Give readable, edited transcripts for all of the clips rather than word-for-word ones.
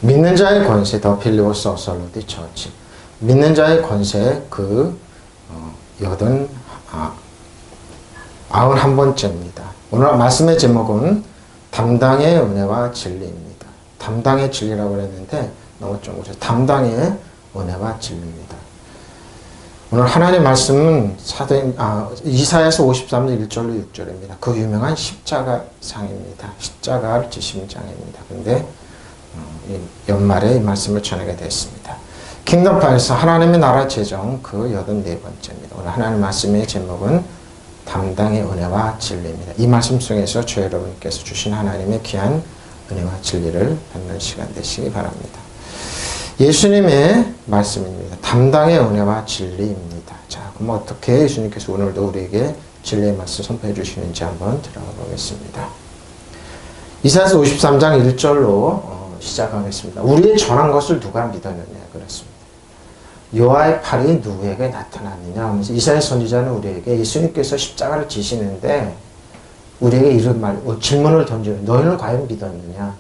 믿는 자의 권세, 더 필리오스 어설로디 처치. 믿는 자의 권세, 아흔한 번째입니다. 오늘 말씀의 제목은 담당의 은혜와 진리입니다. 담당의 진리라고 그랬는데 너무 좀 오죠. 담당의 은혜와 진리입니다. 오늘 하나님의 말씀은 이사야서 53장 1절로 6절입니다. 그 유명한 십자가상입니다. 십자가를 지신 장입니다. 근데 연말에 이 말씀을 전하게 됐습니다. 킹덤파에서 하나님의 나라 재정 그 84번째입니다. 오늘 하나님의 말씀의 제목은 담당의 은혜와 진리입니다. 이 말씀 속에서 저 여러분께서 주신 하나님의 귀한 은혜와 진리를 받는 시간 되시기 바랍니다. 예수님의 말씀입니다. 담당의 은혜와 진리입니다. 자, 그럼 어떻게 예수님께서 오늘도 우리에게 진리의 말씀 선포해 주시는지 한번 들어가 보겠습니다. 이사야서 53장 1절로 시작하겠습니다. 우리의 전한 것을 누가 믿었느냐 그랬습니다. 여호와의 팔이 누구에게 나타났느냐 하면서 이사야 선지자는 우리에게 예수님께서 십자가를 지시는데 우리에게 이런 질문을 던져요. 너희는 과연 믿었느냐?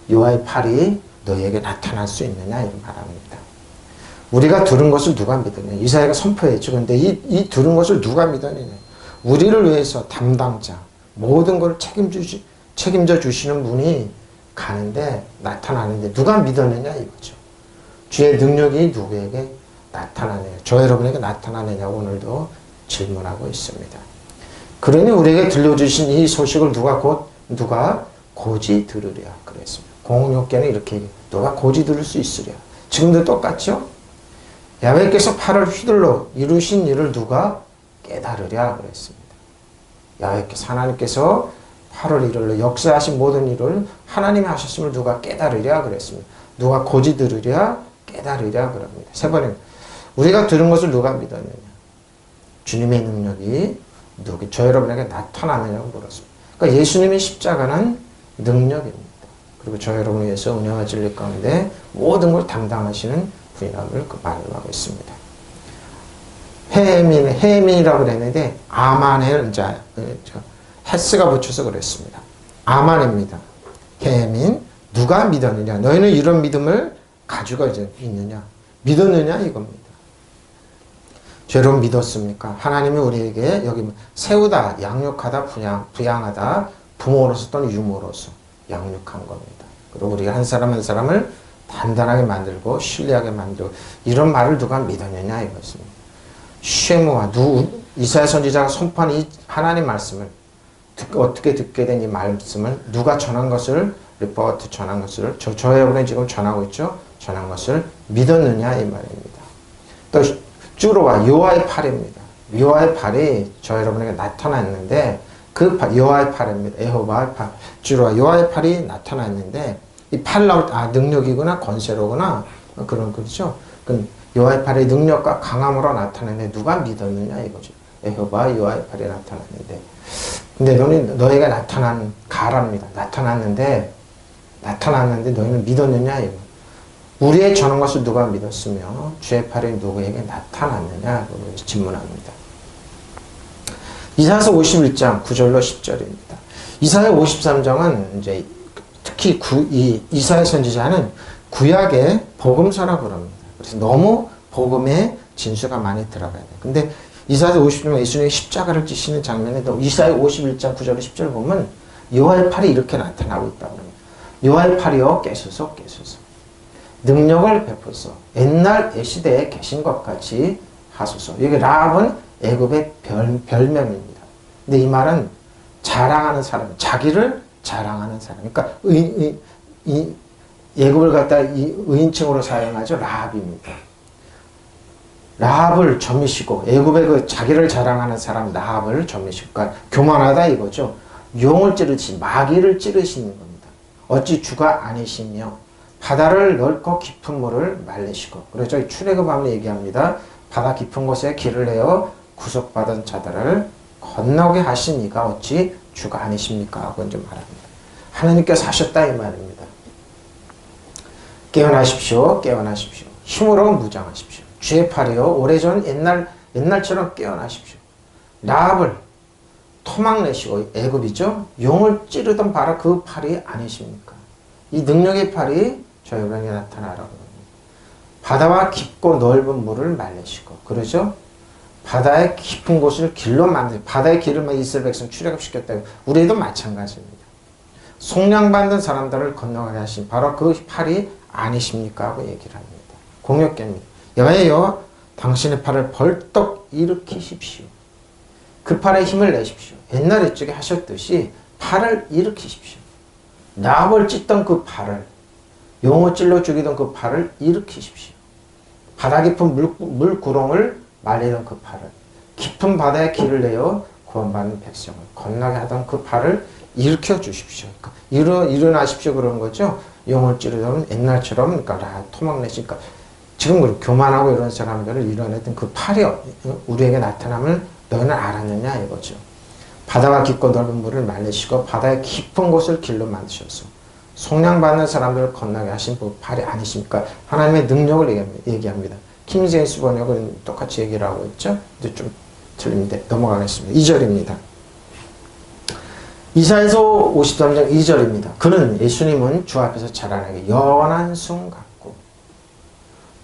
여호와의 팔이 너희에게 나타날 수 있느냐 이런 말합니다. 우리가 들은 것을 누가 믿느냐? 이사야가 선포했죠. 그런데 이 들은 것을 누가 믿느냐? 우리를 위해서 담당자, 모든 걸 책임져 주시는 분이 가는데 나타나는데 누가 믿었느냐 이거죠. 주의 능력이 누구에게 나타나느냐, 저 여러분에게 나타나느냐고 오늘도 질문하고 있습니다. 그러니 우리에게 들려주신 이 소식을 누가 고지 들으랴 그랬습니다. 공용께는 이렇게 누가 고지 들을 수 있으랴. 지금도 똑같죠? 야훼께서 팔을 휘둘러 이루신 일을 누가 깨달으랴 그랬습니다. 야훼께서 하나님께서 팔을 휘둘러 역사하신 모든 일을 하나님이 하셨음을 누가 깨달으랴 그랬습니다. 누가 고지 들으랴 깨달으랴 그럽니다. 세 번에 우리가 들은 것을 누가 믿었느냐? 주님의 능력이 저 여러분에게 나타나느냐고 물었습니다. 그러니까 예수님의 십자가는 능력입니다. 그리고 저 여러분을 위해서 은혜와 진리 가운데 모든 걸 담당하시는 분이라고 말을 하고 있습니다. 해민이라고 그랬는데 아만의 헤스가 붙여서 그랬습니다. 아만입니다. 해민 누가 믿었느냐? 너희는 이런 믿음을 가지고 있느냐? 믿었느냐 이겁니다. 여러분 믿었습니까? 하나님이 우리에게 여기 세우다, 양육하다, 부양하다, 부모로서 또는 유모로서 양육한 겁니다. 그리고 우리가 한 사람 한 사람을 단단하게 만들고 신뢰하게 만들고 이런 말을 누가 믿었느냐 이것입니다. 쉐모와 이사야 선지자가 선포한 이 하나님 말씀을 어떻게 듣게 된 이 말씀을 누가 전한 것을 리포트 전한 것을 저 여러분이 지금 전하고 있죠. 전한 것을 믿었느냐 이 말입니다. 또 주로와 여호와의 팔입니다. 여호와의 팔이 저 여러분에게 나타났는데 그 여호와의 팔입니다. 여호와의 팔, 주로와 여호와의 팔이 나타났는데 이 팔 나올 때 능력이구나 권세로구나 그렇죠. 그 여호와의 팔의 능력과 강함으로 나타났는데 누가 믿었느냐 이거죠. 여호와의 팔이 나타났는데 근데 너희가 나타난 가랍니다. 나타났는데 너희는 믿었느냐 이거. 우리의 전한 것을 누가 믿었으며 주의 팔이 누구에게 나타났느냐 질문합니다. 이사야서 51장 9절로 10절입니다. 이사야 53장은 이제 특히 이사야 선지자는 구약의 복음서라고 합니다. 그래서 너무 복음의 진수가 많이 들어가야 돼요. 근데 이사야 50장 예수님의 십자가를 지시는 장면에도 이사야 51장 9절로 10절 보면 여호와의 팔이 이렇게 나타나고 있다고 합니다. 여호와의 팔이여 깨소서 능력을 베푸소 옛날 시대에 계신 것 같이 하소서. 여기 라합은 애굽의 별명입니다. 근데 이 말은 자랑하는 사람, 자기를 자랑하는 사람. 그러니까 애굽을 갖다 이 의인칭으로 사용하죠. 라합입니다. 라합을 점이시고 애굽의 그 자기를 자랑하는 사람 라합을 점이시고 그러니까 교만하다 이거죠. 용을 마귀를 찌르시는 겁니다. 어찌 주가 아니시며 바다를 넓고 깊은 물을 말리시고 그래서 출애굽하면 얘기합니다. 바다 깊은 곳에 길을 내어 구속받은 자들을 건너게 하신 이가 어찌 주가 아니십니까? 하고 이제 말합니다. 하나님께서 하셨다 이 말입니다. 깨어나십시오. 힘으로 무장하십시오. 주의 팔이요 오래전 옛날처럼 깨어나십시오. 라합을 토막내시고 애굽이죠. 용을 찌르던 바로 그 팔이 아니십니까? 이 능력의 팔이 조용하게 나타나라고. 바다와 깊고 넓은 물을 말리시고, 그러죠? 바다의 깊은 곳을 길로 만들, 바다의 길을 이스라엘 백성 출애굽시켰다. 우리도 마찬가지입니다. 속량받는 사람들을 건너가게 하신 바로 그 팔이 아니십니까? 하고 얘기를 합니다. 공역계입니다. 여호와여, 당신의 팔을 벌떡 일으키십시오. 그 팔에 힘을 내십시오. 옛날에 쪽에 하셨듯이 팔을 일으키십시오. 납을 찢던 그 팔을, 용어찔러 죽이던 그 팔을 일으키십시오. 바다 깊은 물구렁을 말리던 그 팔을, 깊은 바다에 길을 내어 구원받는 백성을 건너게 하던 그 팔을 일으켜 주십시오. 일어나십시오. 그런 거죠. 용을 찌르던 옛날처럼, 그러니까 토막내시니까 지금 교만하고 이런 사람들을 이뤄냈던 그 팔이 우리에게 나타남을 너희는 알았느냐 이거죠. 바다와 깊고 넓은 물을 말리시고 바다의 깊은 곳을 길로 만드셔서 속량받는 사람들을 건너게 하신 그 팔이 아니십니까? 하나님의 능력을 얘기합니다. 킹제임스 번역은 똑같이 얘기를 하고 있죠. 이제 좀 틀립니다. 넘어가겠습니다. 2절입니다. 이사야서 53장 2절입니다. 그는, 예수님은 주 앞에서 자라나게 연한 순 같고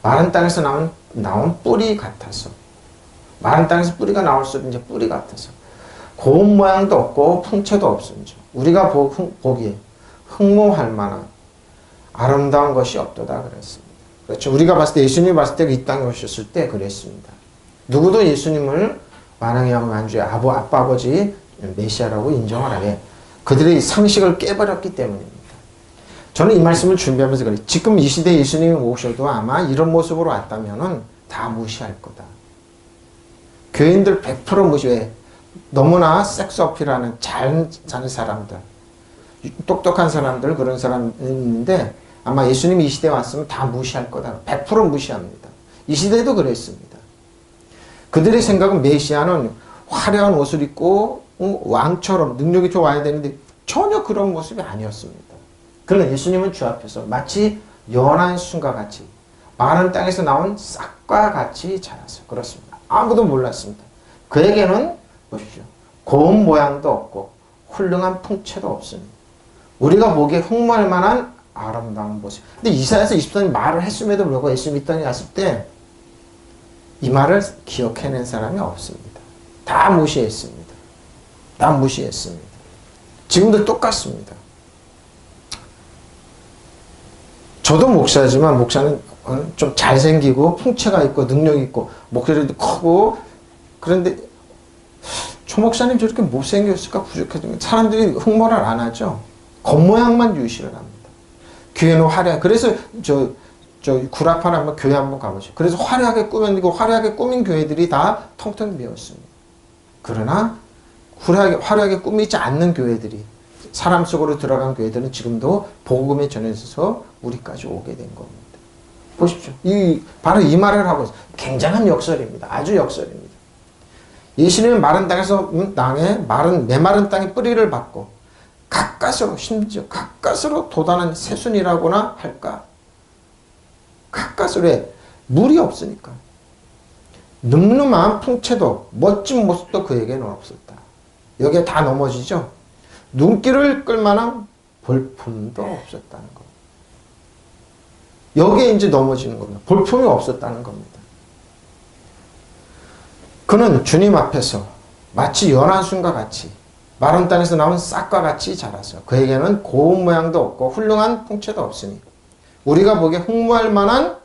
마른 땅에서 나온 뿌리 같아서, 마른 땅에서 뿌리가 나올 수 있는 뿌리 같아서 고운 모양도 없고 풍채도 없습니다. 우리가 보기에 흠모할 만한 아름다운 것이 없도다 그랬습니다. 그렇죠. 우리가 봤을 때, 예수님이 봤을 때 이 땅에 오셨을 때 그랬습니다. 누구도 예수님을 만왕의 만주의 아빠 아버지 메시아라고 인정을 하게, 그들의 상식을 깨버렸기 때문입니다. 저는 이 말씀을 준비하면서 그래요. 지금 이 시대에 예수님이 오셔도 아마 이런 모습으로 왔다면은 다 무시할 거다. 교인들 100% 무시해. 너무나 섹스 어필하는 잘 사는 사람들, 똑똑한 사람들, 그런 사람이 있는데 아마 예수님이 이 시대에 왔으면 다 무시할 거다. 100% 무시합니다. 이 시대도 그랬습니다. 그들의 생각은 메시아는 화려한 옷을 입고 왕처럼 능력이 좋아야 되는데 전혀 그런 모습이 아니었습니다. 그러나 예수님은 주 앞에서 마치 연한 순과 같이 마른 땅에서 나온 싹과 같이 자라서 그렇습니다. 아무도 몰랐습니다. 그에게는 보십시오. 고운 모양도 없고 훌륭한 풍채도 없습니다. 우리가 보기에 흠모할 만한 아름다운 모습. 근데 이사야서 24년 말을 했음에도 불구하고 예수님이 이 땅에 왔을 때 이 말을 기억해낸 사람이 없습니다. 다 무시했습니다. 다 무시했습니다. 지금도 똑같습니다. 저도 목사지만 목사는 좀 잘생기고 풍채가 있고 능력이 있고 목소리도 크고, 그런데 초 목사님 저렇게 못생겼을까 부족해지면 사람들이 흠모를 안 하죠. 겉모양만 유시를 합니다. 교회는 화려해. 그래서 저 구라파나 한번 교회 한번 가보죠. 그래서 화려하게 꾸민 교회들이 다 텅텅 비었습니다. 그러나 화려하게 꾸미지 않는 교회들이, 사람 속으로 들어간 교회들은 지금도 복음에 전해져서 우리까지 오게 된 겁니다. 보십시오. 바로 이 말을 하고 있어요. 굉장한 역설입니다. 아주 역설입니다. 예수님은 마른 땅에서 메마른 땅에 뿌리를 받고 가까스로, 심지어 가까스로 돋아난 새순이라고나 할까? 가까스로 해. 물이 없으니까. 늠름한 풍채도 멋진 모습도 그에게는 없었다. 여기에 다 넘어지죠. 눈길을 끌만한 볼품도 없었다는 것. 여기에 이제 넘어지는 겁니다. 볼품이 없었다는 겁니다. 그는 주님 앞에서 마치 연한 순과 같이 마른 땅에서 나온 싹과 같이 자라서 그에게는 고운 모양도 없고 훌륭한 풍채도 없으니 우리가 보기에 흠모할 만한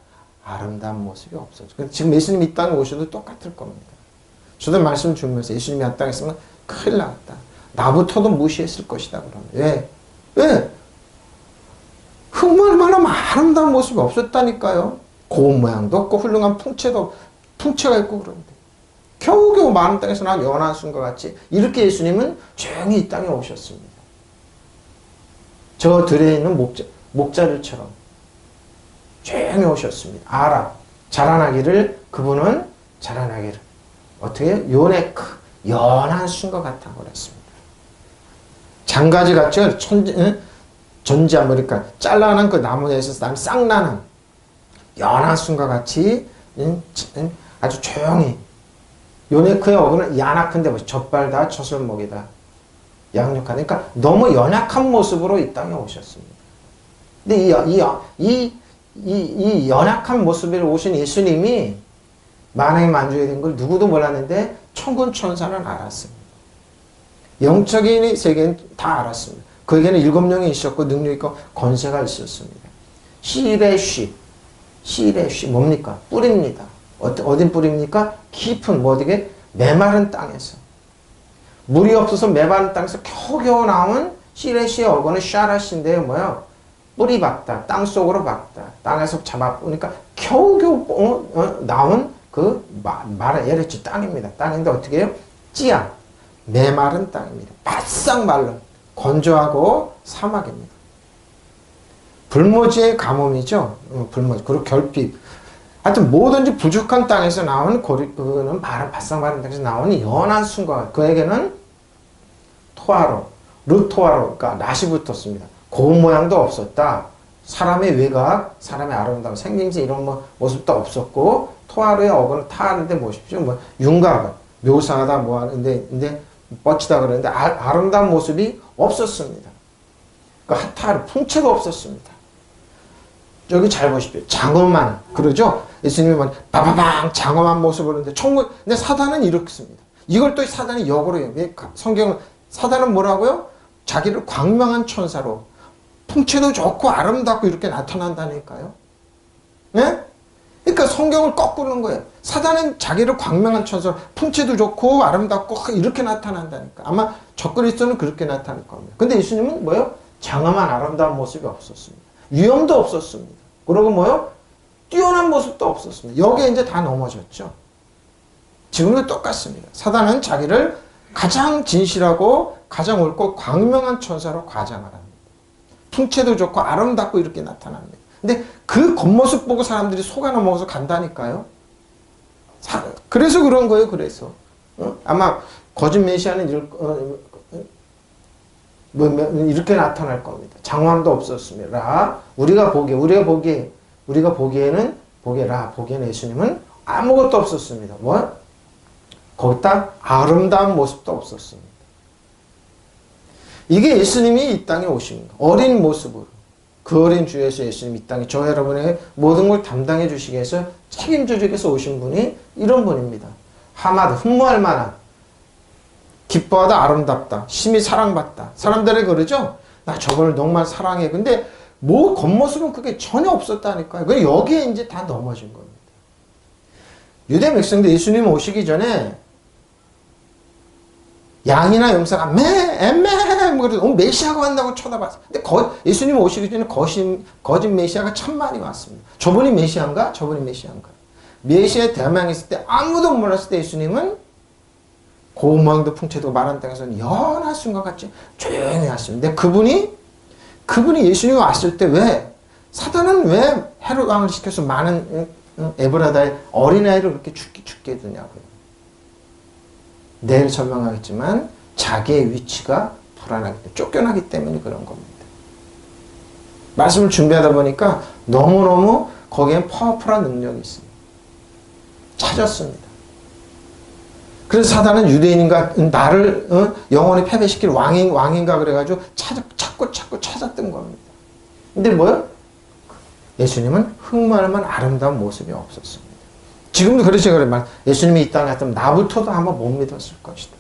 아름다운 모습이 없었죠. 지금 예수님이 이 땅에 오셔도 똑같을 겁니다. 저도 말씀 주면서 예수님이 이 땅에 있으면 큰일 나겠다. 나부터도 무시했을 것이다. 그러면 왜? 흠모할 만한 아름다운 모습이 없었다니까요. 고운 모양도 없고 훌륭한 풍채가 있고 그런데 겨우겨우 마른 땅에서 난 연한 순과 같이 이렇게 예수님은 조용히 이 땅에 오셨습니다. 저 들에 있는 목자들처럼 조용히 오셨습니다. 그분은 자라나기를 어떻게 연한 순과 같아 버렸습니다. 장가지 같죠? 전지한 그러니까 잘라난 그 나무에서 난 싹나는 연한 순과 같이 아주 조용히, 요네크의 어근은 야나큰데 젖발다 젖을먹이다 양육하다. 그러니까 너무 연약한 모습으로 이 땅에 오셨습니다. 근데 이 연약한 모습으로 오신 예수님이 만왕의 만주에 된 걸 누구도 몰랐는데 천군 천사는 알았습니다. 영적인 세계는 다 알았습니다. 그에게는 7명이 있었고 능력 있고 권세가 있었습니다. 씨의 씨 뭡니까? 뿌리입니다. 어딘 뿌리입니까? 깊은 어디게 메마른 땅에서 물이 없어서 메마른 땅에서 겨우겨우 나온 씨의 어거는 샤라시인데요. 뭐요? 뿌리 박다, 땅 속으로 박다, 땅에서 잡아보니까 겨우겨우 나온 그 LH 땅입니다. 땅인데 어떻게 해요? 찌야 메마른 땅입니다. 바싹 말른 건조하고 사막입니다. 불모지의 가뭄이죠. 불모지 그리고 결핍. 하여튼 뭐든지 부족한 땅에서 나온 그는 바싹 마른 땅에서 나오는 연한 순간 그에게는 르토아로 그러니까 낫이 붙었습니다. 고운 모양도 없었다. 사람의 외곽, 사람의 아름다움, 생김새 이런 모습도 없었고 토아르의 어근을 타는데 보십시오. 윤곽을 묘사하다 근데 뻗치다 그러는데 아름다운 모습이 없었습니다. 그러니까 하타르 풍채도 없었습니다. 여기 잘 보십시오. 장엄한 그러죠. 예수님이 바바방 장엄한 모습을 하는데 근데 사단은 이렇습니다. 이걸 또 사단이 역으로 해요. 성경은 사단은 뭐라고요? 자기를 광명한 천사로 풍채도 좋고 아름답고 이렇게 나타난다니까요. 네? 그러니까 성경을 거꾸로는 거예요. 사단은 자기를 광명한 천사로 풍채도 좋고 아름답고 이렇게 나타난다니까. 아마 적그리스도는 그렇게 나타날 겁니다. 근데 예수님은 뭐예요? 장엄한 아름다운 모습이 없었습니다. 위엄도 없었습니다. 그리고 뭐예요? 뛰어난 모습도 없었습니다. 여기에 이제 다 넘어졌죠. 지금도 똑같습니다. 사단은 자기를 가장 진실하고 가장 옳고 광명한 천사로 과장을 합니다. 풍채도 좋고 아름답고 이렇게 나타납니다. 근데 그 겉모습 보고 사람들이 속아 넘어가서 간다니까요. 그래서 그런 거예요. 그래서 아마 거짓 메시아는 이렇게 나타날 겁니다. 장엄도 없었습니다. 우리가 보기에는 예수님은 아무것도 없었습니다. 거기다 아름다운 모습도 없었습니다. 이게 예수님이 이 땅에 오신 거. 어린 모습으로. 그 어린 주에서 예수님이 이 땅에 저 여러분의 모든 걸 담당해 주시기 위해서 책임져 주기 위해서 오신 분이 이런 분입니다. 하마드, 흠모할 만한. 기뻐하다, 아름답다. 심히 사랑받다. 사람들이 그러죠? 나 저분을 정말 사랑해. 근데 겉모습은 그게 전혀 없었다니까요. 그 여기에 이제 다 넘어진 겁니다. 유대 백성들 예수님 오시기 전에 양이나 염소가 메시아가 왔다고 쳐다봤어요. 근데 예수님 오시기 전에 거짓 메시아가 천만이 왔습니다. 저분이 메시아인가? 메시아의 대망이 있을 때 아무도 몰랐을 때 예수님은 고운 모양도 풍채도 마른 땅에서는 연한 순간 같이 조용히 왔습니다. 근데 그분이 예수님이 왔을 때 사단은 왜 헤롯 왕을 시켜서 많은 에브라다의 어린아이를 그렇게 죽게 두냐고요. 내일 설명하겠지만 자기의 위치가 불안하기 때문에 쫓겨나기 때문에 그런 겁니다. 말씀을 준비하다 보니까 너무너무 거기엔 파워풀한 능력이 있습니다. 찾았습니다. 그래서 사단은 유대인인가 나를 영원히 패배시킬 왕인가 그래가지고 찾고 찾았던 겁니다. 근데 예수님은 흑마을만 아름다운 모습이 없었습니다. 지금도 그러죠. 예수님이 이 땅에 왔다면 나부터도 아마 못 믿었을 것이다.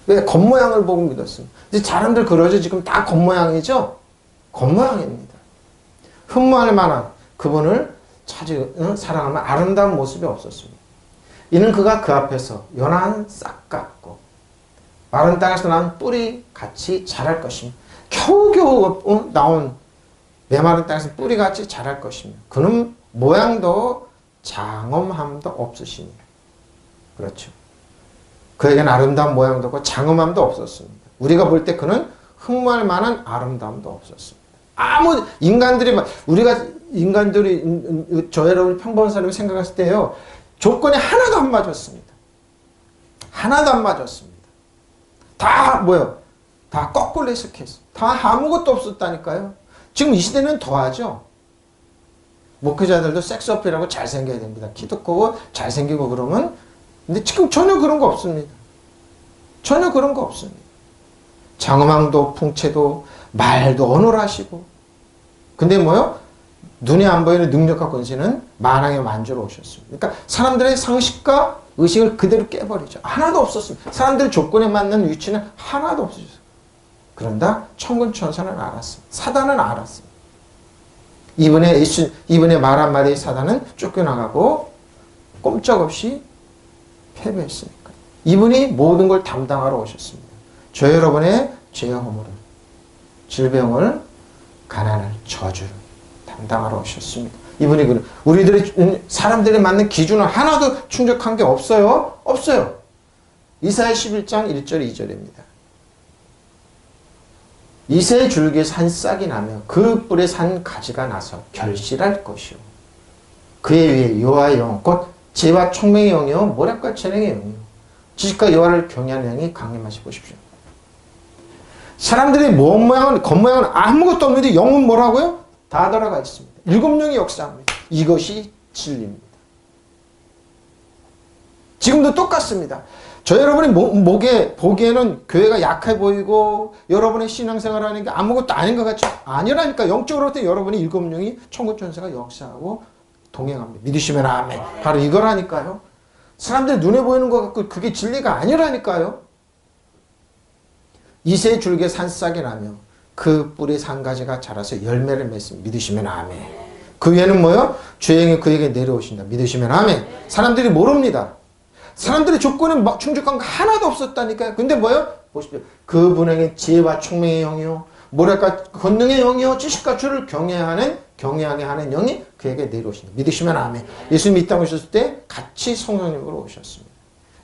왜? 겉모양을 보고 믿었습니다. 근데 사람들 그러죠. 지금 다 겉모양이죠? 겉모양입니다. 흠모할 만한 그분을 사랑하면 아름다운 모습이 없었습니다. 이는 그가 그 앞에서 연한 싹 같고 마른 땅에서 난 뿌리 같이 자랄 것입니다. 겨우겨우 나온 메마른 땅에서 뿌리 같이 자랄 것입니다. 그는 모양도 장엄함도 없으시니. 그렇죠. 그에게는 아름다운 모양도 없고 장엄함도 없었습니다. 우리가 볼 때 그는 흠모할 만한 아름다움도 없었습니다. 저 여러분이 평범한 사람이 생각했을 때요. 조건이 하나도 안 맞았습니다. 하나도 안 맞았습니다. 다 거꾸로 해석했어. 다 아무것도 없었다니까요. 지금 이 시대는 더하죠. 목회자들도 섹스 어필하고 잘생겨야 됩니다. 키도 크고 잘생기고 그러면. 근데 지금 전혀 그런 거 없습니다. 전혀 그런 거 없습니다. 장엄함도 풍채도 말도 언어라시고 근데 뭐요? 눈에 안 보이는 능력과 권세는 만왕의 만주로 오셨습니다. 그러니까 사람들의 상식과 의식을 그대로 깨버리죠. 하나도 없었습니다. 사람들 조건에 맞는 위치는 하나도 없어졌어요. 그런다 천군 천사는 알았습니다. 사단은 알았습니다. 이분의 말 한마디에 사단은 쫓겨나가고 꼼짝없이 패배했으니까. 이분이 모든 걸 담당하러 오셨습니다. 저 여러분의 죄와 허물을, 질병을, 가난을, 저주를 담당하러 오셨습니다. 이분이 우리들의 사람들이 맞는 기준은 하나도 충족한 게 없어요. 없어요. 이사야 11장 1절 2절입니다. 이새 줄기에서 한 싹이 나며 그 뿔에서 한 가지가 나서 결실할 것이요. 그의 위에 여호와의 영, 곧 지혜와 총명의 영이요 모략과 재능의 영이요 지식과 여호와를 경외하는 영이 강림하시 보십시오. 사람들의 몸 모양은 겉모양은 아무것도 없는데 영은 뭐라고요? 다 들어가 있습니다. 7영이 역사합니다. 이것이 진리입니다. 지금도 똑같습니다. 저 여러분이 보기에는 교회가 약해 보이고 여러분의 신앙생활 하는 게 아무것도 아닌 것 같죠? 아니라니까. 영적으로 볼 때 여러분이 7영이 천군천사가 역사하고 동행합니다. 믿으시면 아멘. 바로 이거라니까요. 사람들 눈에 보이는 것 같고 그게 진리가 아니라니까요. 이새 줄기에 산싹이 나며 그 뿔에 한 가지가 자라서 열매를 맺습니다. 믿으시면 아멘. 그 위에는 뭐요? 죄행이 그에게 내려오신다. 믿으시면 아멘. 사람들이 모릅니다. 사람들의 조건은 충족한 거 하나도 없었다니까요. 근데 뭐요? 보십시오. 그분에게 지혜와 총명의 영이요, 모략과 권능의 영이요, 지식과 주를 경외하게 하는 영이 그에게 내려오신다. 믿으시면 아멘. 예수님이 이 땅에 오셨을 때 같이 성령님으로 오셨습니다.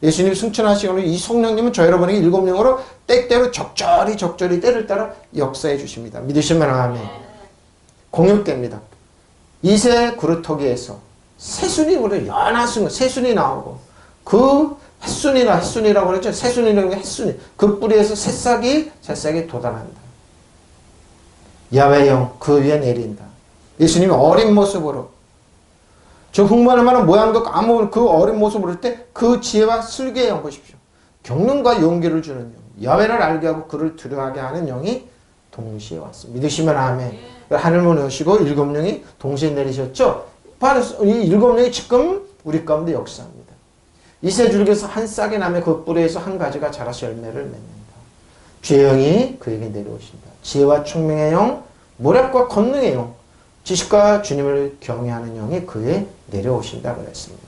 예수님이 승천하시고 이 성령님은 저 여러분에게 7영으로 때때로 적절히 때를 따라 역사해 주십니다. 믿으시면 아멘. 공육계입니다. 이새 그루터기에서 새순이 연한 순간 새순이 나오고 그 햇순이라고 그랬죠. 새순이라고 햇순이. 그 뿌리에서 새싹이 돋아난다. 야훼의 영 그 위에 내린다. 예수님이 어린 모습으로 저 흑마늘 만한 모양도 아무 그 어린 모습으로 할 때 그 지혜와 슬기의 영 보십시오. 경륜과 용기를 주는 영. 야훼를 알게 하고 그를 두려워하게 하는 영이 동시에 왔습니다. 믿으시면 아멘. 하늘문에 오시고 7영이 동시에 내리셨죠. 바로 이 7영이 지금 우리 가운데 역사합니다. 이새 줄기에서 한 싹이 나며 그 뿌리에서 한 가지가 자라서 열매를 맺는다. 죄의 영이 그에게 내려오신다. 지혜와 총명의 영, 모략과 권능의 영, 지식과 주님을 경외하는 영이 그에 내려오신다 그랬습니다.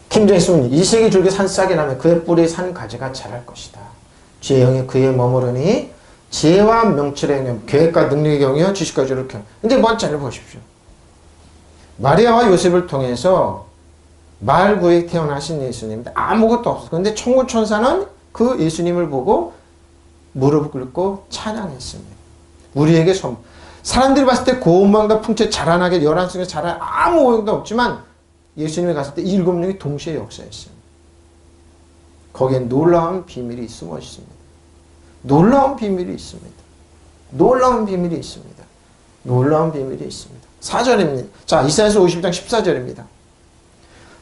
킹제임스는 이새 줄기에서 한 싹이 나며 그의 뿌리에서 한 가지가 자랄 것이다. 죄의 영이 그에 머무르니 지혜와 명철의 영, 계획과 능력의 영이요 지식과 주를 경외. 근데 먼저 보십시오. 마리아와 요셉을 통해서 말구에 태어나신 예수님인데 아무것도 없었어요. 그런데 천군천사는 그 예수님을 보고 무릎을 꿇고 찬양했습니다. 우리에게 사람들이 봤을 때 고운망과 풍채 자라나게 열한 성에 자랄 아무 오용도 없지만 예수님이 갔을 때 7영이 동시에 역사했습니다. 거기에 놀라운 비밀이 숨어 있습니다. 놀라운 비밀이 있습니다. 놀라운 비밀이 있습니다. 놀라운 비밀이 있습니다. 4절입니다. 자, 이사야서 50장 14절입니다.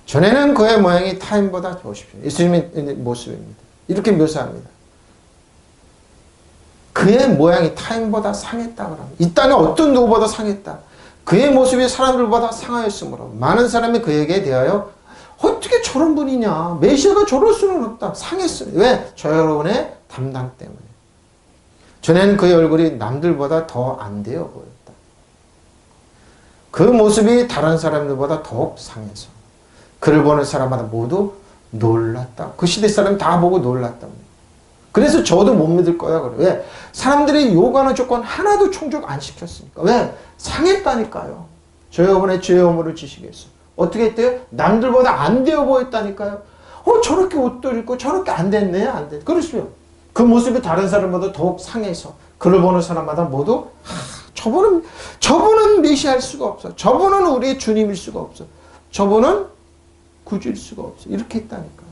전에는 그의 모양이 타인보다 보십시오. 예수님의 모습입니다. 이렇게 묘사합니다. 그의 모양이 타인보다 상했다고 합니다. 이 땅에 어떤 누구보다 상했다. 그의 모습이 사람들보다 상하였으므로 많은 사람이 그에게 대하여 어떻게 저런 분이냐. 메시아가 저럴 수는 없다. 상했습니다. 왜? 저 여러분의 담당 때문에. 전에는 그의 얼굴이 남들보다 더 안 되어 보였다. 그 모습이 다른 사람들보다 더욱 상해서 그를 보는 사람마다 모두 놀랐다. 그 시대 사람이 다 보고 놀랐다. 그래서 저도 못 믿을 거야. 그래. 왜? 사람들이 요구하는 조건 하나도 충족 안 시켰으니까. 왜? 상했다니까요. 저 여러분의 죄의 허물을 지시겠어. 어떻게 했대요? 남들보다 안 되어 보였다니까요. 저렇게 옷도 입고 저렇게 안 됐네. 안 됐네. 그러시면 그 모습이 다른 사람보다 더욱 상해서 그를 보는 사람마다 모두 저분은 메시아일 수가 없어. 저분은 우리의 주님일 수가 없어. 저분은 구주일 수가 없어. 이렇게 했다니까.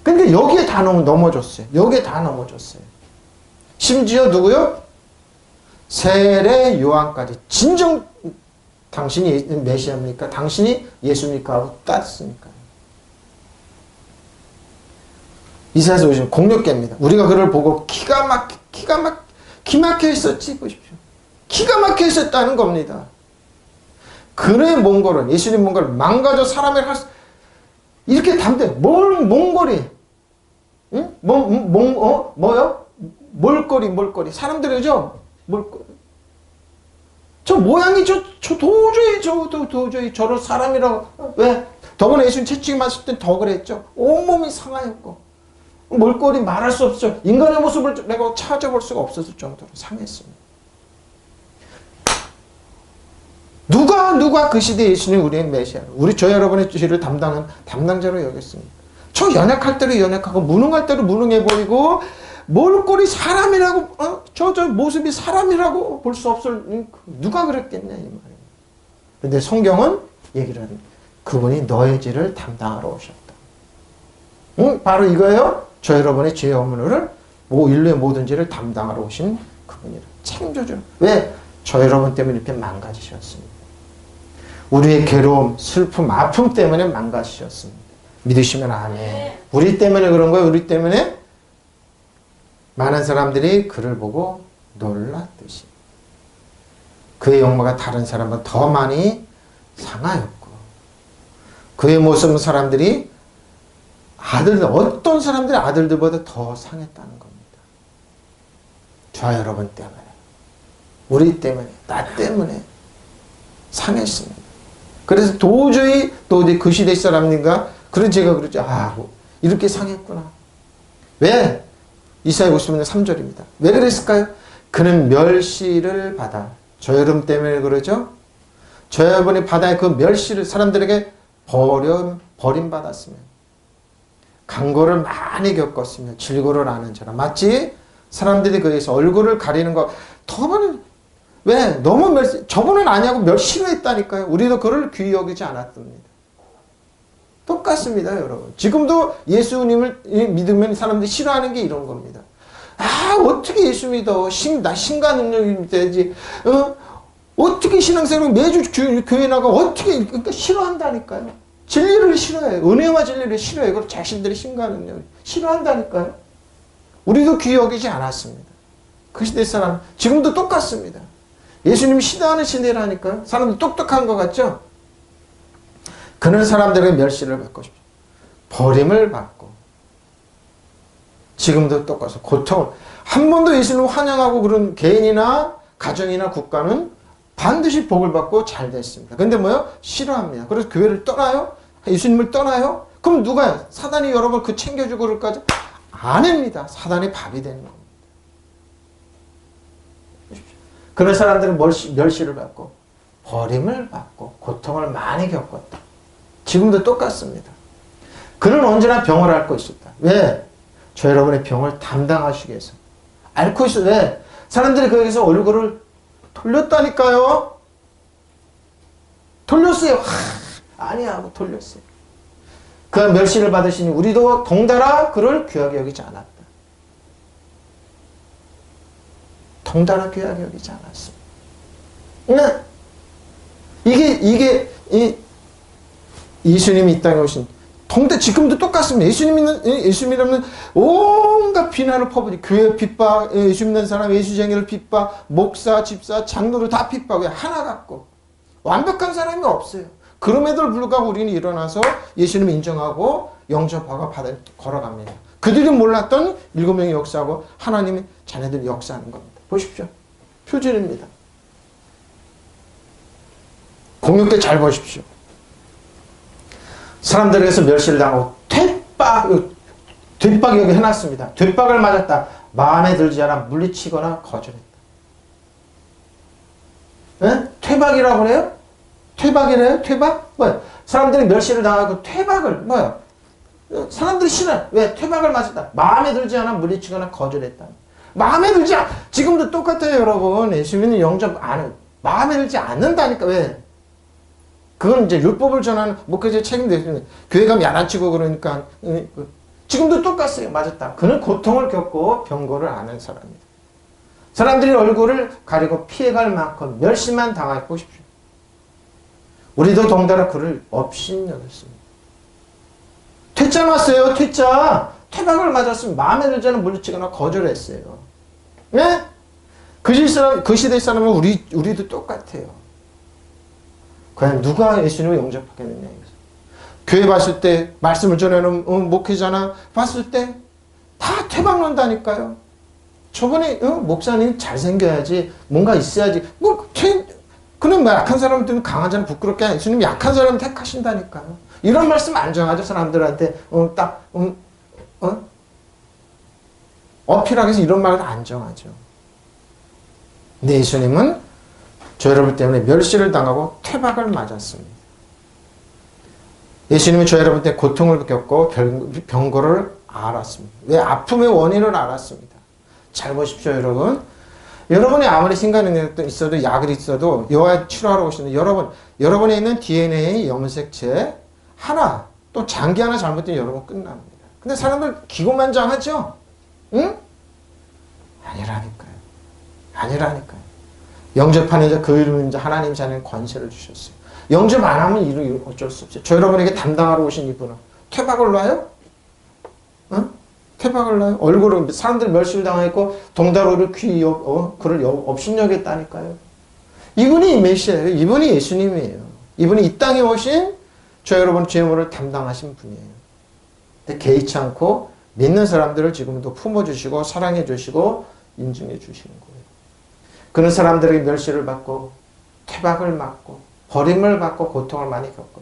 근데 여기에 다 넘어졌어요. 여기에 다 넘어졌어요. 심지어 누구요? 세례 요한까지 진정 당신이 메시아입니까? 당신이 예수입니까? 하고 따졌으니까요. 이사야서 50 공력계입니다. 우리가 그를 보고 기가 기막혀 있었지 보십시오. 기가 막혀 있었다는 겁니다. 그의 몽골은 예수님 몽골은 망가져 사람을 이렇게 담대 뭘 몽골이 응? 뭐요? 몰거리 사람들이죠. 몰거리 저 모양이 도저히 저런 사람이라고 왜? 더구나 예수님 채찍 맞을 땐 더 그랬죠. 온몸이 상하였고 몰골이 말할 수 없죠. 인간의 모습을 내가 찾아볼 수가 없었을 정도로 상했습니다. 누가 그 시대에 예수님 우리의 메시아 저 여러분의 죄를 담당한 담당자로 여겼습니다. 저 연약할 때로 연약하고 무능할 때로 무능해 보이고 몰골이 사람이라고 저 모습이 사람이라고 볼 수 없을 누가 그랬겠냐 이 말입니다. 근데 성경은 얘기를 합니다. 그분이 너의 죄를 담당하러 오셨다. 바로 이거예요. 저 여러분의 죄의 허물을 인류의 모든 죄를 담당하러 오신 그분이라 책임져줘. 왜? 저 여러분 때문에 이렇게 망가지셨습니다. 우리의 괴로움, 슬픔, 아픔 때문에 망가지셨습니다. 믿으시면 아멘. 우리 때문에 그런 거예요. 우리 때문에 많은 사람들이 그를 보고 놀랐듯이 그의 용모가 다른 사람보다 더 많이 상하였고 그의 모습은 사람들이 어떤 사람들이 아들들보다 더 상했다는 겁니다. 저와 여러분 때문에 우리 때문에 나 때문에 상했습니다. 그래서 도저히 그 시대 사람인가 그런 제가 그러죠. 이렇게 상했구나. 왜? 이사야 50년 3절입니다. 왜 그랬을까요? 그는 멸시를 받아. 저 여러분 때문에 그러죠? 저 여러분이 바다의 그 멸시를 사람들에게 버림받았으며 강고를 많이 겪었으며 질고를 아는 자라. 마치 사람들이 거기서 얼굴을 가리는 거 저분은 왜? 너무 저분은 아니하고 싫어했다니까요. 우리도 그를 귀히 여기지 않았습니다. 똑같습니다, 여러분. 지금도 예수님을 믿으면 사람들이 싫어하는 게 이런 겁니다. 어떻게 예수 믿어? 나 신과 능력이 되지. 어떻게 신앙생활 매주 교회 나가 어떻게 그러니까 싫어한다니까요. 진리를 싫어해요. 은혜와 진리를 싫어해요. 그리고 자신들의 신과 능력을 싫어한다니까요. 우리도 귀히 여기지 않았습니다. 그 시대 사람 지금도 똑같습니다. 예수님이 시대하는 시대라니까요. 사람들 똑똑한 것 같죠? 그는 사람들에게 멸시를 받고 싶죠. 버림을 받고 지금도 똑같아서 고통을 한 번도 예수님을 환영하고 그런 개인이나 가정이나 국가는 반드시 복을 받고 잘 됐습니다. 근데 뭐요? 싫어합니다. 그래서 교회를 떠나요? 예수님을 떠나요? 그럼 누가요? 사단이 여러분 그 챙겨주고 그럴까죠? 아닙니다. 사단의 밥이 되는 겁니다. 그런 사람들은 멸시를 받고 버림을 받고 고통을 많이 겪었다. 지금도 똑같습니다. 그는 언제나 병을 앓고 있었다. 왜? 저 여러분의 병을 담당하시기 위해서. 앓고 있어. 왜? 사람들이 거기서 얼굴을 돌렸다니까요. 돌렸어요. 아니야 하고 돌렸어요. 그 멸시를 받으시니 우리도 동달아 그를 귀하게 여기지 않았다. 동달아 귀하게 여기지 않았습니다. 이게 예수님이 이 땅에 오신 지금도 똑같습니다. 예수 믿으면 온갖 비난을 퍼부니 교회 핍박, 예수 믿는 사람 예수쟁이를 핍박, 목사, 집사, 장로를 다 핍박해 하나 갖고 완벽한 사람이 없어요. 그럼에도 불구하고 우리는 일어나서 예수님을 인정하고 영접하고 바다를 걸어갑니다. 그들이 몰랐던 7명의 역사하고 하나님이 자네들 역사하는 겁니다. 보십시오. 표절입니다. 공육 때 잘 보십시오. 사람들에게서 멸시를 당하고 뒷박 여기 해놨습니다. 뒷박을 맞았다. 마음에 들지 않아 물리치거나 거절했다. 네? 퇴박이라고 그래요? 퇴박이래요? 퇴박? 뭐야? 사람들이 멸시를 당하고 퇴박을 뭐야? 사람들이 싫어. 왜? 퇴박을 맞았다. 마음에 들지 않아 물리치거나 거절했다. 마음에 들지 않아. 지금도 똑같아요, 여러분. 예수님은 영접 안 해. 마음에 들지 않는다니까. 왜? 그건 이제 율법을 전하는 목회자의 책임도 교회 가면 야단치고 그러니까 지금도 똑같아요. 맞았다. 그는 고통을 겪고 병고를 아는 사람입니다. 사람들이 얼굴을 가리고 피해갈 만큼 멸시만 당하고 보십시오. 우리도 동달아 그를 업신여겼습니다. 퇴짜 맞어요. 퇴짜. 퇴박을 맞았으면 마음에 들지 않은 물리치거나 거절했어요. 네? 그 시대 사람은 우리도 똑같아요. 과연 누가 예수님을 영접하겠느냐. 교회 봤을 때, 말씀을 전해놓은 목회자나 봤을 때, 다 퇴방 논다니까요. 저번에, 목사님 잘생겨야지, 뭔가 있어야지, 그럼 약한 사람들은 강하잖아, 부끄럽게. 예수님 약한 사람 택하신다니까요. 이런 말씀 안 정하죠, 사람들한테. 어필하기 위해서 이런 말을 안 정하죠. 근데 예수님은 저 여러분 때문에 멸시를 당하고 퇴박을 맞았습니다. 예수님은 저 여러분 때문에 고통을 겪고 병고를 알았습니다. 왜? 아픔의 원인을 알았습니다. 잘 보십시오, 여러분. 여러분이 아무리 신간능력이 있어도 약을 있어도 여호와 치료하러 오시는 여러분에 있는 DNA의 염색체 하나 또 장기 하나 잘못되면 여러분 끝납니다. 근데 사람들 기고만장하죠? 응? 아니라니까요. 영접하는 자 그 이름은 하나님 자녀는 권세를 주셨어요. 영접 안 하면 이루 어쩔 수 없어요. 저 여러분에게 담당하러 오신 이분은 퇴박을 놔요? 응? 퇴박을 놔요? 얼굴을 사람들이 멸시를 당했고 동다로를 그를 업신여겼다니까요. 이분이 메시아예요. 이분이 예수님이에요. 이분이 이 땅에 오신 저 여러분 죄물을 담당하신 분이에요. 근데 개의치 않고 믿는 사람들을 지금도 품어주시고 사랑해주시고 인증해주시는 거예요. 그런 사람들에게 멸시를 받고 퇴박을 맞고 버림을 받고 고통을 많이 겪었다.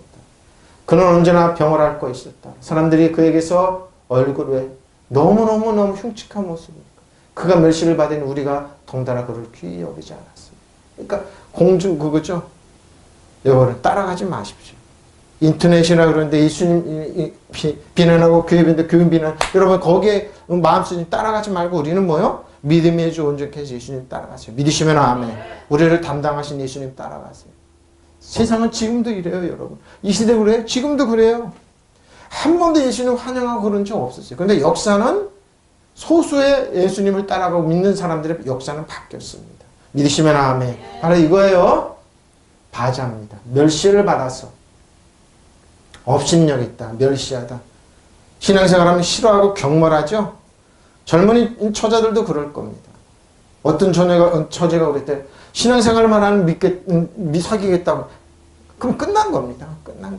그는 언제나 병을 앓고 있었다. 사람들이 그에게서 얼굴에 너무너무 흉측한 모습이니까 그가 멸시를 받은 우리가 동달아 그를 귀히 여기지 않았어요. 그러니까 그거죠. 여러분 따라가지 마십시오. 인터넷이나 그런데 예수님 비난하고 교회 비난 여러분 거기에 마음속에 따라가지 말고 우리는 뭐요? 믿음의 주 온전케 해서 예수님 따라가세요. 믿으시면 아멘. 우리를 담당하신 예수님 따라가세요. 세상은 지금도 이래요, 여러분. 이 시대 그래요? 지금도 그래요. 한 번도 예수님 환영하고 그런 적 없었어요. 그런데 역사는 소수의 예수님을 따라가고 믿는 사람들의 역사는 바뀌었습니다. 믿으시면 아멘. 바로 이거예요. 바자입니다. 멸시를 받아서 업신여겼다. 멸시하다. 신앙생활하면 싫어하고 경멸하죠. 젊은이 처자들도 그럴 겁니다. 어떤 처제가 그랬대. 신앙생활만 하면 사귀겠다고. 그럼 끝난 겁니다. 끝난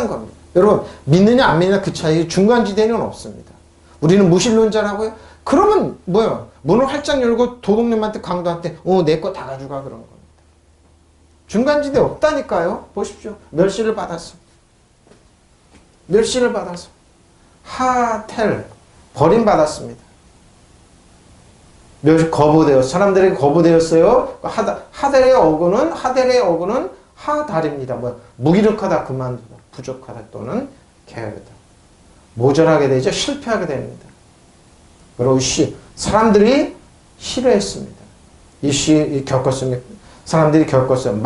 겁니다. 여러분 믿느냐 안 믿느냐 그 차이 중간지대는 없습니다. 우리는 무신론자라고요? 그러면 뭐요? 문을 활짝 열고 도둑님한테 강도한테 내 거 다 가져가 그런 겁니다. 중간지대 없다니까요. 보십시오. 멸시를 받았어. 하텔 버림받았습니다. 거부되었어요. 사람들에게 거부되었어요. 하델의 어구는 하달입니다. 무기력하다, 그만두다, 부족하다 또는 게으르다. 모자라게 되죠. 실패하게 됩니다. 그리고 사람들이 싫어했습니다. 사람들이 겪었어요.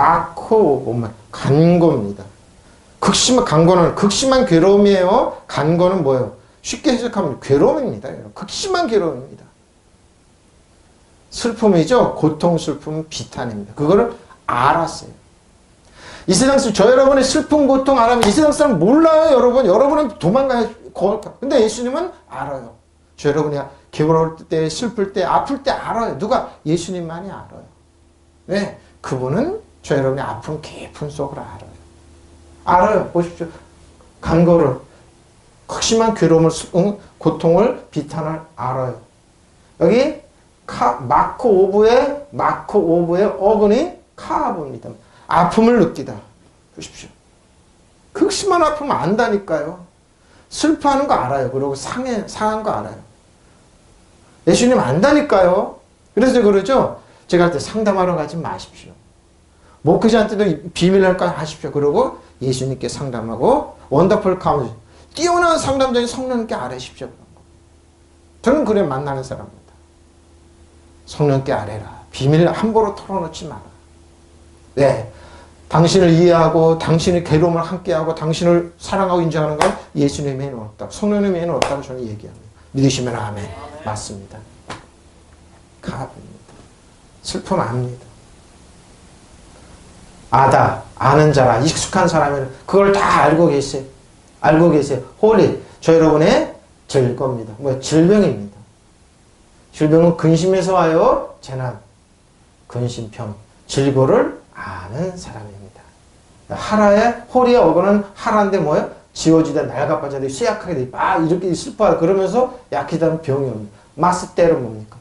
간고입니다. 극심한 괴로움이에요. 간고는 뭐예요? 쉽게 해석하면 괴로움입니다. 극심한 괴로움입니다. 슬픔이죠. 고통, 슬픔, 비탄입니다. 그거를 알았어요. 이 세상 저 여러분의 슬픔, 고통 알아면 이 세상 사람 몰라요, 여러분. 여러분은 도망가요. 근데 예수님은 알아요. 저 여러분이 괴로울 때, 슬플 때, 아플 때 알아요. 누가? 예수님만이 알아요. 왜? 그분은 저 여러분의 아픈 깊은 속을 알아요. 보십시오. 간고를, 극심한 괴로움을, 고통을, 비탄을 알아요. 여기 마크 5부의 어근이 카아브입니다. 아픔을 느끼다. 보십시오. 극심한 아픔을 안다니까요. 슬퍼하는 거 알아요. 그리고 상한 거 알아요. 예수님 안다니까요. 그래서 그러죠. 제가 할 때 상담하러 가지 마십시오. 목회자한테도 비밀할 거 하십시오. 그리고 예수님께 상담하고 원더풀 카운슬 뛰어난 상담자인 성령님께 아뢰십시오. 저는 그래 만나는 사람입니다. 성령께 아뢰라. 비밀을 함부로 털어놓지 마라. 네, 당신을 이해하고 당신의 괴로움을 함께하고 당신을 사랑하고 인정하는 건 예수님의 해는 없다. 성령님의 해는 없다고 저는 얘기합니다. 믿으시면 아멘. 맞습니다. 가봅니다. 슬픔 압니다. 아는 자라, 익숙한 사람은 그걸 다 알고 계세요. 홀리, 저 여러분의 질병입니다. 질병입니다. 질병은 근심에서 와요. 재난, 근심병, 질고를 아는 사람입니다. 하라의 호리의 어거는 하라인데 뭐예요? 지워지다 낡아빠져도 쇠약하게 돼. 이렇게 슬퍼 그러면서 약해지면 병이 옵니다. 마스테르 뭡니까?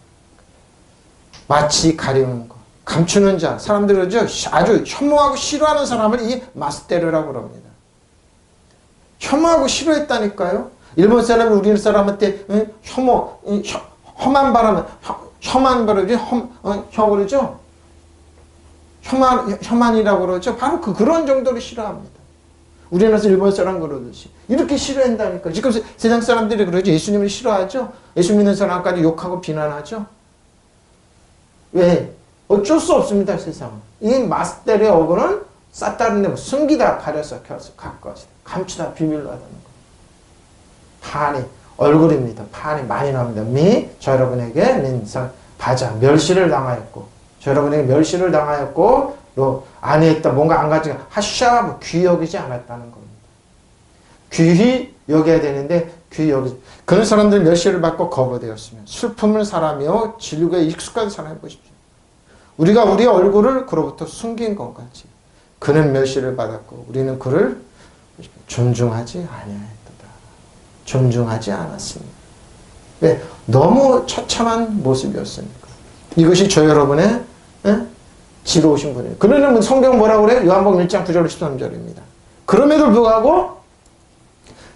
마치 가리는 거. 감추는 자. 사람들은 아주 혐오하고 싫어하는 사람을 이 마스테르라고 그럽니다. 혐오하고 싫어했다니까요. 일본 사람이 우리나라 사람한테 험한 바람, 혐한 바람이지, 그러죠? 혐한이라고 그러죠. 바로 그런 정도로 싫어합니다. 우리나라에서 일본 사람 그러듯이. 이렇게 싫어한다니까. 지금 세상 사람들이 그러죠. 예수님을 싫어하죠. 예수 믿는 사람까지 욕하고 비난하죠. 왜? 어쩔 수 없습니다. 세상은. 이 마스테르의 어그는 쌌다는 숨기다 가려서 갖고 왔어요. 감추다 비밀로 하다는 거. 판이 얼굴입니다. 판이 많이 나옵니다. 저 여러분에게 민상 바자 멸시를 당하였고 저 여러분에게 멸시를 당하였고 또 안에 있다 뭔가 안 가지고 하샤 귀히 여기지 않았다는 겁니다. 귀히 여겨야 되는데 귀히 여기지 그런 사람들 멸시를 받고 거부되었으면 슬픔을 사라며 진리에 익숙한 사람을 보십시오. 우리가 우리의 얼굴을 그로부터 숨긴 것 같이 그는 멸시를 받았고 우리는 그를 존중하지 아니하였도다. 존중하지 않았습니다. 왜? 너무 처참한 모습이었으니까. 이것이 저 여러분의 지로우신 분이에요. 그러면 성경 뭐라고 그래요? 요한복음 1장 9절 13절입니다. 그럼에도 불구하고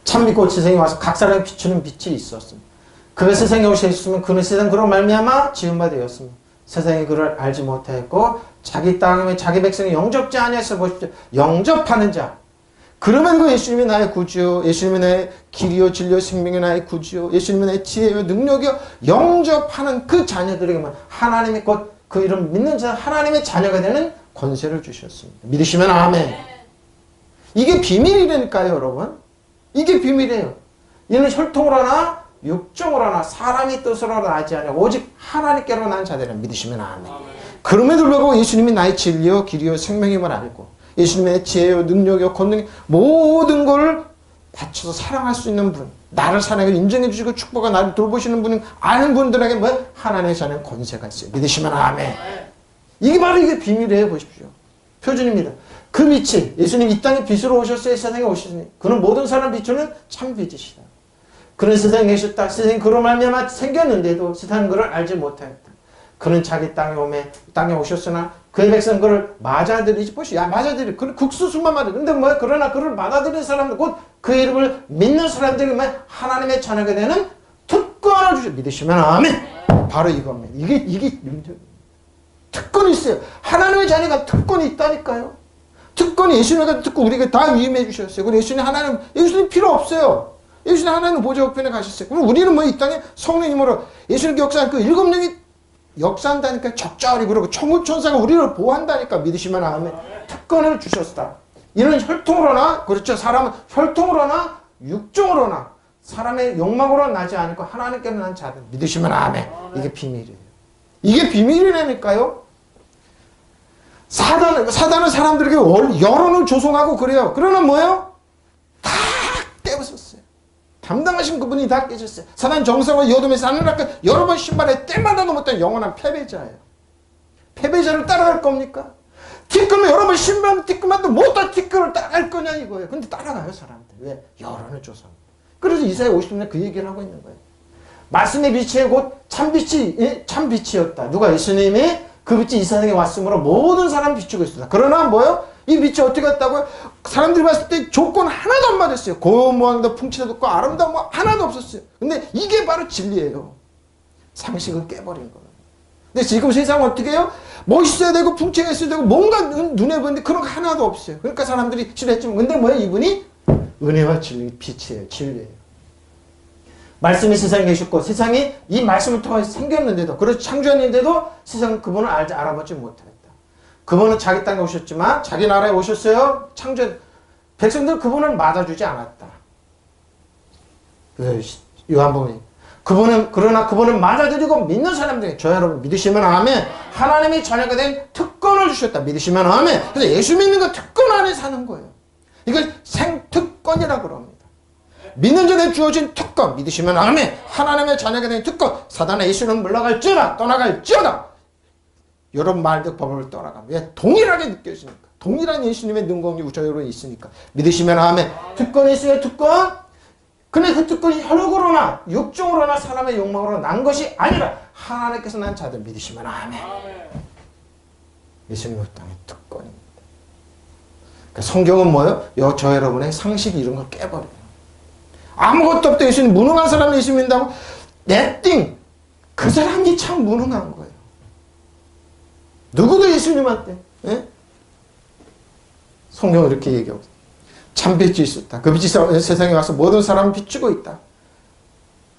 참빛과 세상에 와서 각 사람이 비추는 빛이 있었습니다. 그가 세상에 오셨으면 그는 세상 그로 말미암아 지은 바 되었습니다. 세상이 그를 알지 못하였고 자기 땅에 자기 백성이 영접지 아니하였어. 보십시오. 영접하는 자. 그러면 그 예수님이 나의 구주요, 예수님이 나의 길이요 진리요 생명이 나의 구주요, 예수님이 나의 지혜요 능력이요 영접하는 그 자녀들에게만 하나님의 곧 그 이름 믿는 자 하나님의 자녀가 되는 권세를 주셨습니다. 믿으시면 아멘. 이게 비밀이라니까요, 여러분. 이게 비밀이에요. 이는 혈통으로 하나 육정으로 하나 사람의 뜻으로 나지 않아 오직 하나님께로 난 자들은 믿으시면 아멘. 그럼에도 불구하고 예수님이 나의 진리요 길이요 생명임을 알고 예수님의 지혜요 능력이요 권능이 모든 걸 바쳐서 사랑할 수 있는 분, 나를 사랑해 인정해 주시고 축복과 나를 돌보시는 분은 아는 분들에게 뭐 하나님의 자는 권세가 있어요. 믿으시면 아멘. 이게 바로 이게 비밀이에요. 보십시오. 표준입니다. 그 빛이 예수님 이 땅에 빛으로 오셨어요. 세상에 오셨으니 그는 모든 사람 비추는 참 빛이시다. 그는 세상에 계셨다. 세상이 그로 말미암아 생겼는데도 세상은 그를 알지 못하였다. 그는 자기 땅에 오셨으나 그의 백성은 그를 맞아들이지 보시오. 맞아들이. 그는 국수수만 맞아. 근데 그러나 그를 맞아들이는 사람들 곧 그 이름을 믿는 사람들이 하나님의 자녀가 되는 특권을 주셔. 믿으시면 아멘. 바로 이겁니다. 이게 특권이 있어요. 하나님의 자녀가 특권이 있다니까요. 특권이 예수님과 특권 우리가 다 위임해 주셨어요. 그리고 예수님 필요 없어요. 예수님 하나님 보좌 우편에 가셨어요. 그럼 우리는 이 땅에 성령님으로 예수님 역사한 그 7명이 역사한다니까 적절히 그러고 천군천사가 우리를 보호한다니까 믿으시면 아멘. 특권을 주셨다. 이는 혈통으로나 그렇죠. 사람은 혈통으로나 육종으로나 사람의 욕망으로 나지 않고 하나님께로 난 자들 믿으시면 아멘. 이게 비밀이에요. 이게 비밀이라니까요. 사단은 사람들에게 여론을 조성하고 그래요. 그러나 뭐예요? 다 깨부쉈어요. 담당하신 그분이 다 깨졌어요. 사단 정사와 여돔에서 하늘나까 여러 번 신발에 때마다 넘었던 영원한 패배자예요. 패배자를 따라갈 겁니까? 티끌은 여러 번 신발 티끌만도 못다 티끌을 따라갈 거냐 이거예요. 근데 따라가요 사람들. 왜? 여론을 조성. 그래서 이사야 50년에 그 얘기를 하고 있는 거예요. 말씀의 빛이 곧 참빛이었다. 누가? 예수님이 그 빛이 이 세상에 왔으므로 모든 사람 비추고 있었다. 그러나 뭐요? 이 빛이 어떻게 왔다고요? 사람들이 봤을 때 조건 하나도 안 맞았어요. 고모양도 풍치도 없고 아름다운 거 하나도 없었어요. 근데 이게 바로 진리예요. 상식을 깨버린 거예요. 근데 지금 세상은 어떻게 해요? 멋있어야 되고 풍채가 있어야 되고 뭔가 눈에 보이는데 그런 거 하나도 없어요. 그러니까 사람들이 싫어했지만 근데 뭐예요? 이분이 은혜와 진리, 빛이에요. 진리예요. 말씀이 세상에 계셨고 세상이 이 말씀을 통해서 생겼는데도 그래서 창조했는데도 세상은 그분을 알아보지 못했다. 그분은 자기 땅에 오셨지만 자기 나라에 오셨어요. 백성들 그분을 맞아주지 않았다. 요한복음이 그러나 그분을 맞아들이고 믿는 사람들이 저 여러분 믿으시면 아멘. 하나님의 자녀가 된 특권을 주셨다. 믿으시면 아멘. 그래서 예수 믿는 거 특권 안에 사는 거예요. 이걸 생특권이라고 그럽니다. 믿는 자에게 주어진 특권, 믿으시면 아멘. 하나님의 자녀가 된 특권, 사단의 예수는 물러갈지어다, 떠나갈지어다. 여러분 말도 법을 떠나갑니다. 왜? 동일하게 느껴지니까. 동일한 예수님의 능공이 저 여러분이 있으니까. 믿으시면 아멘. 특권이 있어요, 특권. 근데 그 특권이 혈육으로나 육종으로나 사람의 욕망으로 난 것이 아니라 하나님께서 난 자들 믿으시면 아멘. 예수님의 땅의 특권입니다. 그러니까 성경은 뭐예요? 저 여러분의 상식이 이런 걸 깨버려요. 아무것도 없다 예수님, 무능한 사람이 예수 믿는다고? 냅띵! 그 사람이 참 무능한 거예요. 누구도 예수님한테 성경은 이렇게 얘기하고 참 빛이 있었다. 그 빛이 세상에 와서 모든 사람을 비추고 있다.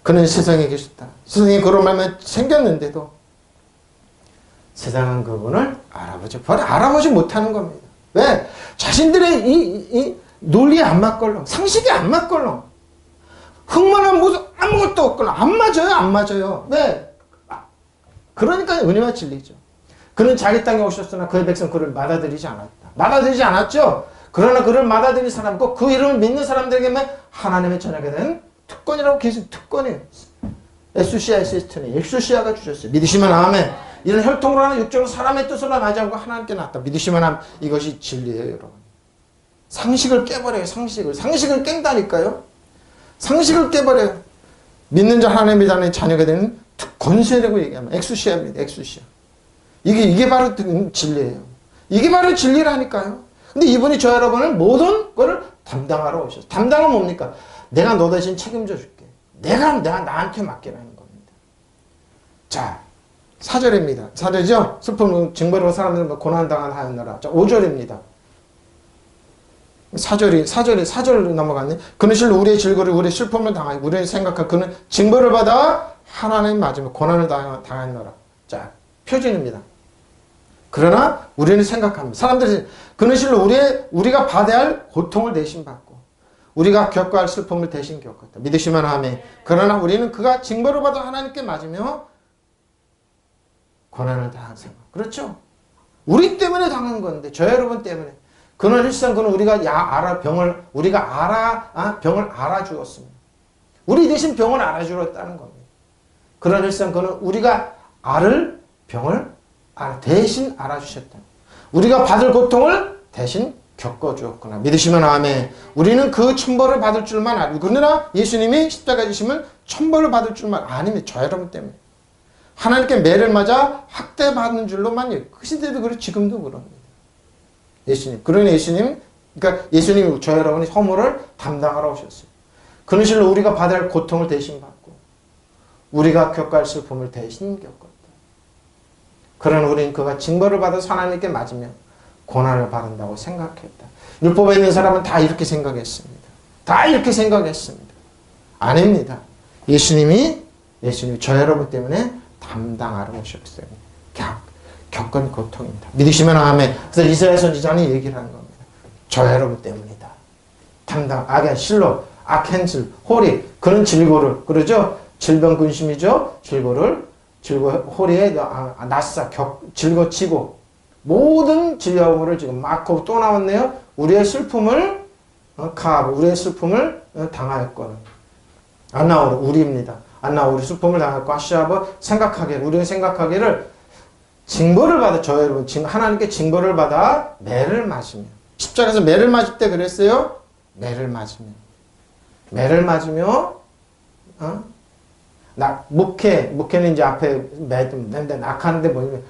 그는 세상에 계셨다. 세상에 그런 말만 생겼는데도 세상은 그분을 알아보지 못하는 겁니다. 왜? 자신들의 이 논리에 안 맞걸렁, 상식이 안 맞걸렁, 흑만한 모습 아무것도 없걸렁, 안 맞아요. 왜? 그러니까 은혜와 진리죠. 그는 자기 땅에 오셨으나 그의 백성 그를 받아들이지 않았다. 받아들이지 않았죠. 그러나 그를 받아들인 사람과 그 이름을 믿는 사람들에게만 하나님의 자녀가 된 특권이라고 계속 특권이에요. 에수시아 시스템이 엑수시아가 주셨어요. 믿으시면 아멘. 이런 혈통으로 하는 육적으로 사람의 뜻으로 나지 않고 하나님께 났다. 믿으시면 아멘. 이것이 진리예요, 여러분. 상식을 깨버려요. 상식을 깬다니까요. 상식을 깨버려요. 믿는 자 하나님의 자녀가 되는 권세라고 얘기하면 엑수시아입니다. 엑수시아. 이게 바로 진리예요. 이게 바로 진리라니까요. 근데 이분이 저 여러분을 모든 거를 담당하러 오셨어요. 담당은 뭡니까? 내가 너 대신 책임져 줄게. 내가 나한테 맡기라는 겁니다. 자, 4절입니다. 4절이죠? 슬픔 징벌로 사람들은 고난당한 하였노라. 자, 5절입니다. 4절로 넘어갔네. 그는 실로 우리의 질거를 우리의 슬픔을 당하고 우리의 생각하 그는 징벌을 받아 하나님 맞으며 고난을 당하였노라. 자, 표준입니다. 그러나 우리는 생각합니다. 사람들이 그는 실로 우리가 받아야 할 고통을 대신 받고 우리가 겪어야 할 슬픔을 대신 겪었다. 믿으시면 아멘. 그러나 우리는 그가 징벌을 받아 하나님께 맞으며 고난을 당한 생각. 그렇죠? 우리 때문에 당한 건데 저 여러분 때문에. 그는 일상 그는 병을 알아주었습니다. 우리 대신 병을 알아주었다는 겁니다. 그런 일상 그는 우리가 병을 대신 알아주셨다. 우리가 받을 고통을 대신 겪어주었구나. 믿으시면 아멘. 우리는 그 천벌을 받을 줄만 알고 그러나 예수님이 십자가 지심을 천벌을 받을 줄만 아닙니다. 저 여러분 때문에. 하나님께 매를 맞아 학대받는 줄로만 그 시대도 그렇고 지금도 그럽니다. 예수님. 그러니 예수님이 저 여러분의 허물을 담당하러 오셨어요. 그런 실로 우리가 받아야 할 고통을 대신 받고 우리가 겪어야 할 슬픔을 대신 겪었다. 그러나 우리는 그가 징벌을 받아서 하나님께 맞으며 고난을 받는다고 생각했다. 율법에 있는 사람은 다 이렇게 생각했습니다. 아닙니다. 예수님이 저 여러분 때문에 담당하러 오셨어요. 겪은 고통입니다. 믿으시면 아멘. 그래서 이사야 선지자는 얘기를 하는 겁니다. 저 여러분 때문이다. 실로, 아켄슬, 호리, 그는 질고를, 그러죠? 질병 근심이죠? 호리에 낯사, 질거치고, 모든 질병을 지금 마코 또 나왔네요. 우리의 슬픔을 당하였거든. 안나오르, 우리입니다. 안나오르 슬픔을 당하였고, 아시아버 우리는 생각하기를 징벌을 받아, 저 여러분, 하나님께 징벌을 받아 매를 맞으며. 십자가에서 매를 맞을 때 그랬어요? 매를 맞으며, 묵혜는 이제 앞에 매인데 낙하는데 뭐냐면,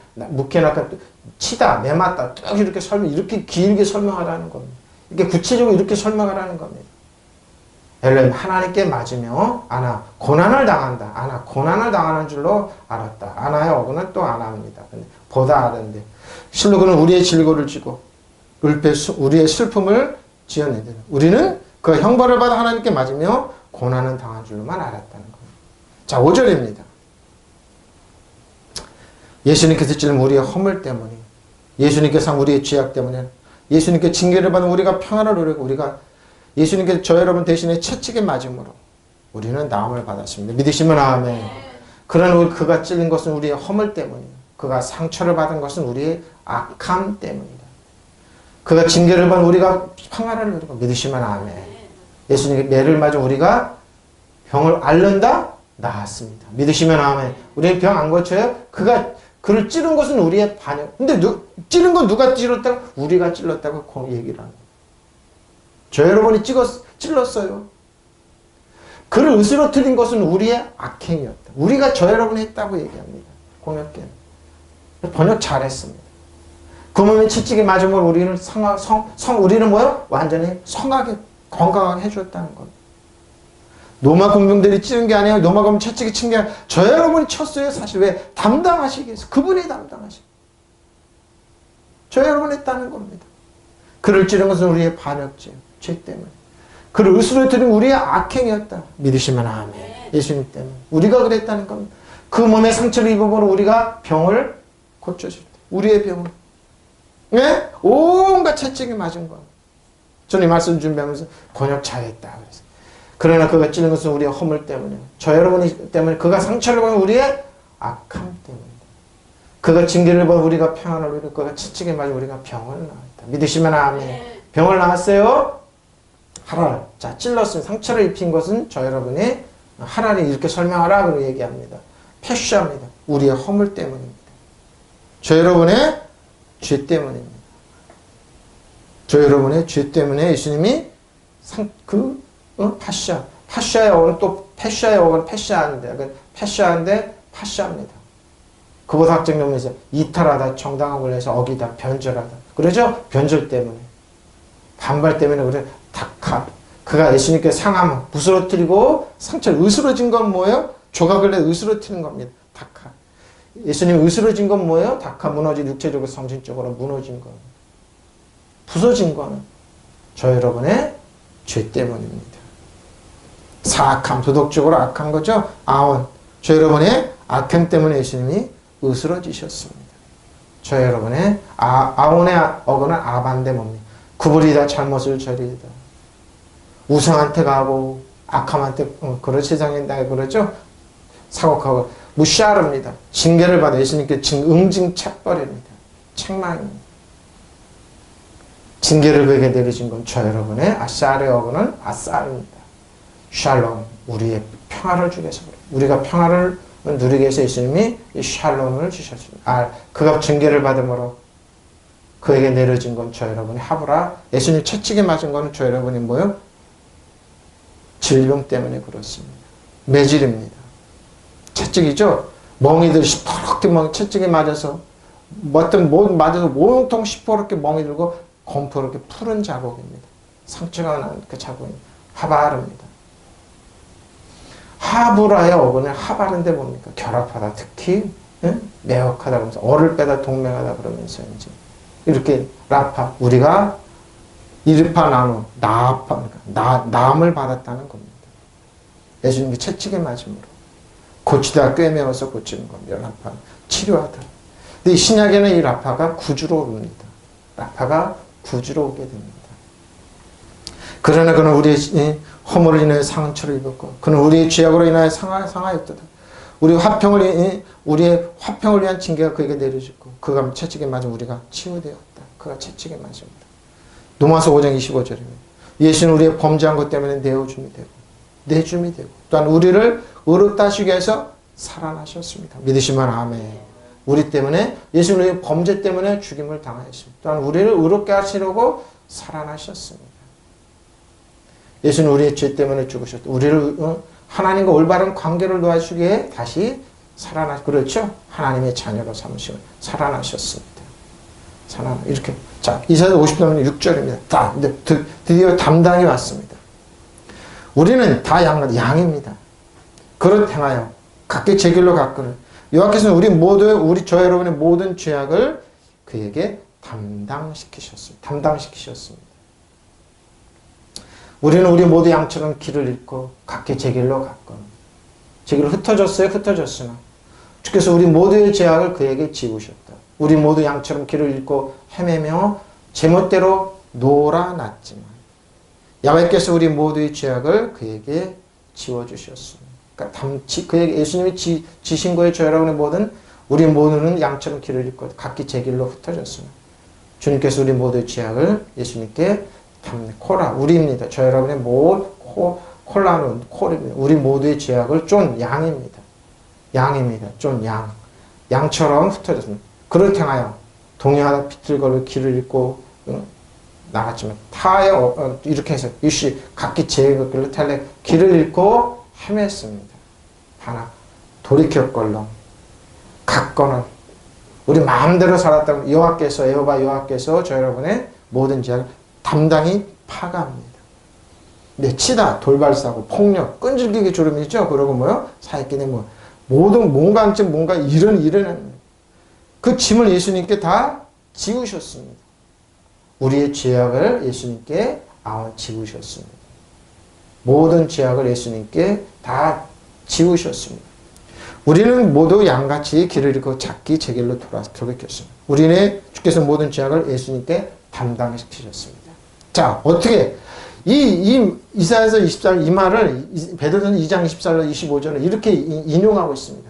치다, 매 맞다, 쭉 이렇게 길게 설명하라는 겁니다. 이렇게 구체적으로 이렇게 설명하라는 겁니다. 엘로힘 하나님께 맞으며 고난을 당한다. 고난을 당하는 줄로 알았다. 아나의 어근은 또 아나입니다. 보다 아는데 실로 그는 우리의 질고를 지고 우리의 슬픔을 지어낸다. 우리는 그 형벌을 받아 하나님께 맞으며 고난은 당한 줄로만 알았다는 겁니다. 자, 5절입니다. 예수님께서 찔린 우리의 허물 때문에 예수님께서 우리의 죄악 때문에 예수님께 징계를 받은 우리가 평안을 누리고 예수님께서 저 여러분 대신에 채찍에 맞음으로 우리는 나음을 받았습니다. 믿으시면 아멘. 그러나 그가 찔린 것은 우리의 허물 때문이에요. 그가 상처를 받은 것은 우리의 악함 때문이다. 그가 징계를 받은 우리가 평안을 누리고 믿으시면 아멘. 예수님의 매를 맞아 우리가 병을 앓는다? 나았습니다. 믿으시면 아멘. 우리는 병 안 고쳐요? 그를 찌른 것은 우리의 반역. 근데 찌른 건 누가 찔렀다고? 우리가 찔렀다고 얘기를 하는 거예요. 저 여러분이 찔렀어요. 그를 으스러뜨린 것은 우리의 악행이었다. 우리가 저 여러분이 했다고 얘기합니다. 공역계는. 번역 잘했습니다. 그 몸에 채찍이 맞으면 우리는 우리는 뭐요? 완전히 성하게, 건강하게 해줬다는 겁니다. 로마 군병들이 찌른 게 아니에요. 로마 군병 채찍이 친 게 아니에요. 저 여러분이 쳤어요. 사실 왜? 담당하시기 위해서. 그분이 담당하시고. 저 여러분이 했다는 겁니다. 그를 찌른 것은 우리의 반역죄, 죄 때문에. 그를 으스러뜨린 우리의 악행이었다. 믿으시면 아멘. 예수님 때문에. 우리가 그랬다는 겁니다. 그 몸에 상처를 입어보면 우리가 병을 고쳐줄 때. 우리의 병을. 네? 온갖 채찍이 맞은 거. 저는 이 말씀 준비하면서 번역 잘했다. 그래서. 그러나 그가 찌른 것은 우리의 허물 때문에. 저 여러분이 때문에 그가 상처를 받은 우리의 악함 때문에. 그가 징계를 받아 우리가 평안을 누리고 그가 채찍에 맞아 우리가 병을 낳았다. 믿으시면 아멘. 병을 낳았어요? 하랄. 자, 찔렀으면 상처를 입힌 것은 저 여러분이 하랄이 이렇게 설명하라고 얘기합니다. 패시합니다. 우리의 허물 때문입니다. 저 여러분의 죄 때문입니다. 저 여러분의 죄 때문에 예수님이 파시아의 어는 또 패시아의 어는 패시아인데 파시아입니다. 그보다 학적 용어에서 이탈하다, 정당한 걸로 해서 어기다, 변절하다. 그러죠? 변절 때문에. 반발 때문에 그래. 닥하. 그가 예수님께 상함, 부스러뜨리고 상처를 으스러진 건 뭐예요? 조각을 내 으스러뜨리는 겁니다. 닥하. 예수님 으스러진 건 뭐예요? 닥하 무너진 육체적으로 성신적으로 무너진 거. 부서진 거는 저 여러분의 죄 때문입니다. 사악함, 도덕적으로 악한 거죠. 아온. 저 여러분의 악행 때문에 예수님이 으스러지셨습니다. 저 여러분의 아온의 어근은 아반데 뭡니까? 구부리다, 잘못을 저리다. 우상한테 가고 악함한테 그런 세상에 그러죠. 사곡하고 무시하릅니다. 징계를 받아 예수님께 응징 책벌입니다. 책망입니다. 징계를 그에게 내리신 건 저 여러분의 아사르의 어근은 아사르입니다. 샬롬, 우리의 평화를 주기 위해서 우리가 평화를 누리기 위해서 예수님이 이 샬롬을 주셨습니다. 그가 징계를 받음으로 그에게 내려진 건 저 여러분이 하브라. 예수님 채찍에 맞은 거는 저 여러분이 뭐요? 질병 때문에 그렇습니다. 매질입니다. 채찍이죠? 멍이들 시퍼렇게 채찍에 맞아서 맞아서 몸통 시퍼렇게 멍이 들고 검토렇게 푸른 자국입니다. 상처가 난 그 자국입니다. 하바르입니다. 하브라의 어근을 하바르인데 뭡니까? 결합하다. 특히 매혹하다 그러면서 어를 빼다 동맹하다 그러면서 이제 이렇게 라파 우리가 이르파 나누 나파 남을 받았다는 겁니다. 예수님이 채찍에 맞음으로 고치다 꿰매어서 고치는 겁니다. 라파 치료하다. 근데 이 신약에는 이 라파가 구주로 옵니다. 라파가 구주로 오게 됩니다. 그러나 그는 우리의 허물을 인하여 상처를 입었고 그는 우리의 죄악으로 인하여 상하였도다. 우리의 화평을 위한 징계가 그에게 내려졌고 그가 채찍에 맞아 우리가 치유되었다. 그가 채찍에 맞습니다. 로마서 5장 25절입니다. 예수는 우리의 범죄한 것 때문에 내줌이 되고 또한 우리를 의롭다 하시기 위해서 살아나셨습니다. 믿으시면 아멘. 우리 때문에 예수는 우리의 범죄 때문에 죽임을 당하였습니다. 또한 우리를 의롭게 하시려고 살아나셨습니다. 예수는 우리의 죄 때문에 죽으셨다. 우리를 하나님과 올바른 관계를 도와주기 위해 다시 그렇죠? 하나님의 자녀로 삼으시고 살아나셨습니다. 이렇게. 자, 이사야 50편 6절입니다. 이제 드디어 담당이 왔습니다. 우리는 다 양입니다. 그릇 행하여 각기 제 길로 갔거늘. 여호와께서는 저 여러분의 모든 죄악을 그에게 담당시키셨습니다. 우리는 우리 모두 양처럼 길을 잃고 각기 제 길로 갔거늘. 제 길로 흩어졌으나 주께서 우리 모두의 죄악을 그에게 지우셨다. 우리 모두 양처럼 길을 잃고 헤매며 제멋대로 놀아났지만 야훼께서 우리 모두의 죄악을 그에게 지워주셨습니다. 그에게 예수님이 지신 거에 저 여러분의 우리 모두는 양처럼 길을 잃고 각기 제 길로 흩어졌으나 주님께서 우리 모두의 죄악을 예수님께 코라 우리입니다. 저 여러분의 콜라는 콜입니다. 우리 모두의 죄악을 쫀 양입니다. 양입니다. 쫀 양. 양처럼 흩어졌습니다. 그를 향하여 동요하다 비틀거려 길을 잃고 나갔지만 타여 이렇게 해서 유시 각기 제의 길을 탈래 길을 잃고 헤맸습니다. 하나 돌이켰걸렁 갔거늘 우리 마음대로 살았다면 여호와 여호와께서 저 여러분의 모든 죄악을 담당히 파가합니다. 네, 치다, 돌발사고, 폭력, 끈질기게 졸음이죠. 그러고 뭐요? 사익기네 뭐 모든 뭔가 일어납니다. 그 짐을 예수님께 다 지우셨습니다. 우리의 죄악을 예수님께 지우셨습니다. 모든 죄악을 예수님께 다 지우셨습니다. 우리는 모두 양같이 길을 잃고 작기 제 길로 돌이켰습니다. 우리는 주께서 모든 죄악을 예수님께 담당시키셨습니다. 자, 어떻게 이사야서 24절 이 말을 베드로전서 2장 24절 25절을 이렇게 인용하고 있습니다.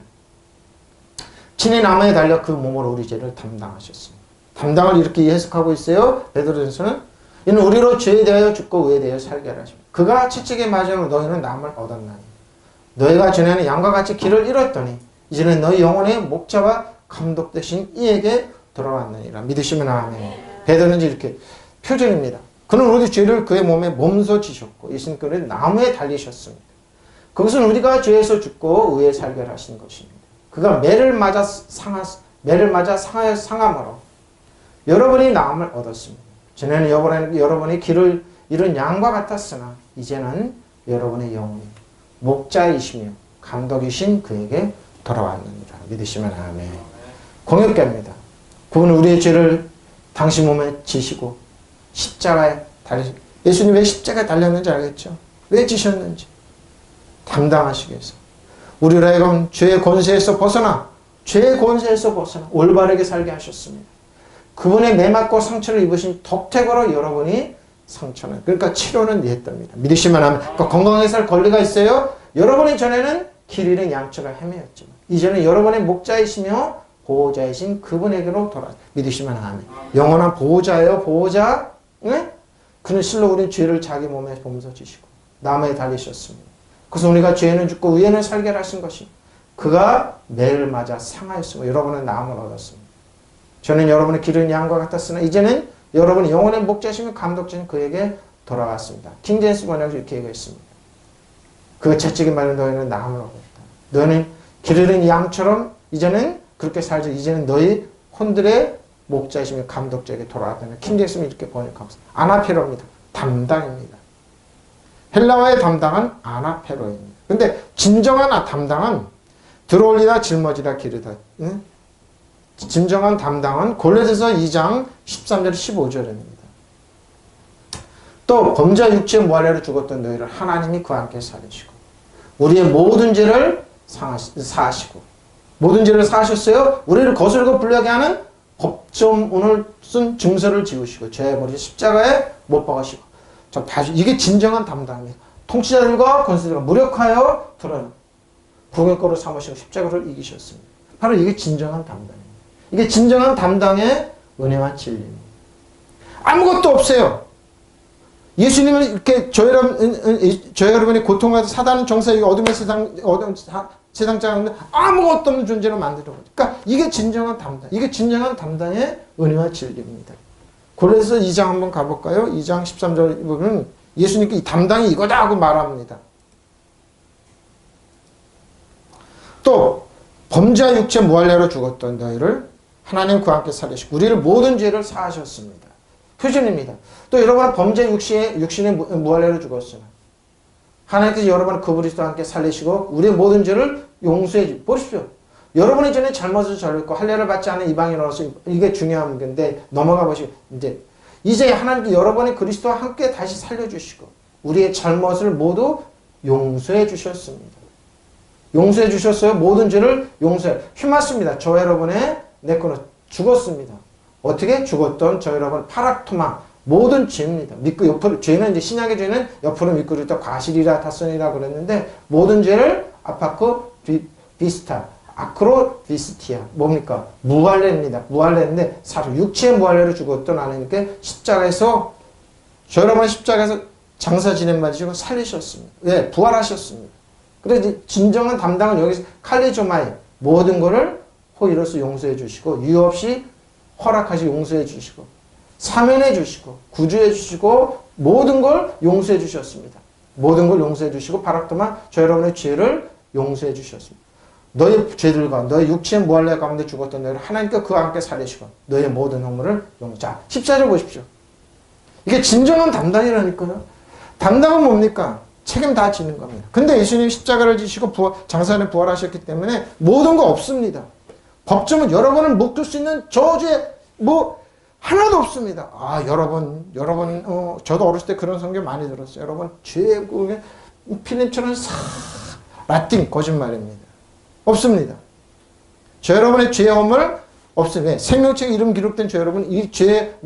친히 나무에 달려 그 몸으로 우리 죄를 담당하셨습니다. 담당을 이렇게 해석하고 있어요. 베드로전서는 이는 우리로 죄에 대하여 죽고 의에 대하여 살게 하십니다. 그가 채찍에 맞으므로 너희는 남을 얻었나니 너희가 전에는 양과 같이 길을 잃었더니 이제는 너희 영혼의 목자와 감독 되신 이에게 돌아왔느니라. 믿으시면 아멘. 베드로는 이렇게 표준입니다. 그는 우리 죄를 그의 몸에 몸소 지셨고 예수님께는 나무에 달리셨습니다. 그것은 우리가 죄에서 죽고 의에 살게 하신 것입니다. 그가 매를 맞아 상하여 상함으로 여러분이 나음을 얻었습니다. 전에는 여러분이 길을 잃은 양과 같았으나 이제는 여러분의 영혼이 목자이시며 감독이신 그에게 돌아왔느니라. 믿으시면 아멘. 공역계입니다. 그분은 우리의 죄를 당신 몸에 지시고 십자가에 달리시. 예수님 왜 십자가에 달렸는지 알겠죠? 왜 지셨는지 담당하시기 위해서 우리로 하여금 죄의 권세에서 벗어나 올바르게 살게 하셨습니다. 그분의 매맞고 상처를 입으신 덕택으로 여러분이 상처는 그러니까 치료는 했답니다. 믿으시면 하면 그러니까 건강하게 살 권리가 있어요. 여러분이 전에는 길 잃은 양처럼 헤매였지만 이제는 여러분의 목자이시며 보호자이신 그분에게로 돌아 믿으시면 하면 영원한 보호자예요. 보호자. 네? 그는 실로 우리 죄를 자기 몸에 몸소 지시고 나무에 달리셨습니다. 그래서 우리가 죄는 죽고 의에는 살게 하신 것이 그가 매를 맞아 상하였으며 여러분은 나음을 얻었습니다. 저는 여러분의 기른 양과 같았으나 이제는 여러분이 영혼의 목자시며 감독자신 그에게 돌아왔습니다. 킹제임스 번역에서 이렇게 얘기했습니다. 그 채찍에 맞은 너희는 나음을 얻었다. 너희는 기르는 양처럼 이제는 그렇게 살지. 이제는 너희 혼들의 목자이시며 감독자에게 돌아왔다는 킹제임스는 이렇게 번역하고 있습니다. 아나페로입니다. 담당입니다. 헬라어의 담당은 아나페로입니다. 근데 진정한 담당은 들어올리다 짊어지다 기르다. 응? 진정한 담당은 골로새서 2장 13절 15절입니다. 또 범죄와 육체의 무할례로 죽었던 너희를 하나님이 그와 함께 살리시고 우리의 모든 죄를 사하시고 모든 죄를 사하셨어요. 우리를 거스르고 불리하게 하는 법조문을 쓴 증서를 지우시고 죄의 머리 십자가에 못 박으시고 이게 진정한 담당입니다. 통치자들과 권세자들과 무력하여 드러는 부경거로 삼으시고 십자가를 이기셨습니다. 바로 이게 진정한 담당입니다. 이게 진정한 담당의 은혜와 진리입니다. 아무것도 없어요. 예수님은 이렇게 저희 여러분이 고통받아 사단은 정사 어둠의 세상장인데 아무것도 없는 존재로 만들어버려. 그러니까 이게 진정한 담당. 이게 진정한 담당의 은혜와 진리입니다. 골로새서 2장 한번 가볼까요? 2장 13절 보면 예수님께 이 담당이 이거다 하고 말합니다. 또 범죄와 육체 무할례로 죽었던 너희를 하나님 그와 함께 살리시고 우리를 모든 죄를 사하셨습니다. 표준입니다. 또 여러분은 범죄 육신의 무할례로 죽었으나 하나님께서 여러분을 그 그리스도와 함께 살리시고 우리의 모든 죄를 용서해 주시고 보십시오. 여러분이 전에 잘못을 저질렀고 할례를 받지 않은 이방인으로서 이게 중요한 건데 넘어가 보시고 이제 하나님께 여러분이 그리스도와 함께 다시 살려주시고 우리의 잘못을 모두 용서해 주셨습니다. 용서해 주셨어요. 모든 죄를 용서해. 힘맞습니다. 저 여러분의 내 거는 죽었습니다. 어떻게? 죽었던 저 여러분 파락토마 모든 죄입니다. 믿고 옆으로 죄는 이제 신약의 죄는 옆으로 믿고 있다 과실이라 타선이라 그랬는데 모든 죄를 아파코 비스타 아크로 비스티아 뭡니까? 무할례입니다. 무할례인데 사실 육체의 무할례로 죽었던 하나님께 십자가에서 저 여러분 십자가에서 장사 지낸 말이시고 살리셨습니다. 왜? 부활하셨습니다. 그래서 진정한 담당은 여기서 칼리조마이 모든 것을 호의로서 용서해 주시고 유혹 없이 허락하시고 용서해 주시고 사면해 주시고 구주해 주시고 모든 걸 용서해 주셨습니다. 모든 걸 용서해 주시고 바락도만 저 여러분의 죄를 용서해 주셨습니다. 너의 죄들과 너의 육체의 무할례 가운데 죽었던 너를 하나님께 그와 함께 살리시고 너의 모든 허물을 용서. 자, 14절 보십시오. 이게 진정한 담당이라니까요. 담당은 뭡니까? 책임 다 지는 겁니다. 근데 예수님이 십자가를 지시고 장사에 부활하셨기 때문에 모든 거 없습니다. 법정은 여러분을 묶을 수 있는 저주에 뭐 하나도 없습니다. 아, 여러분, 저도 어렸을 때 그런 성경 많이 들었어요. 여러분, 죄의 꿈에 필름처럼 라틴 거짓말입니다. 없습니다. 저 여러분의 죄의 허물 없습니다. 생명책 이름 기록된 저 여러분, 이 죄,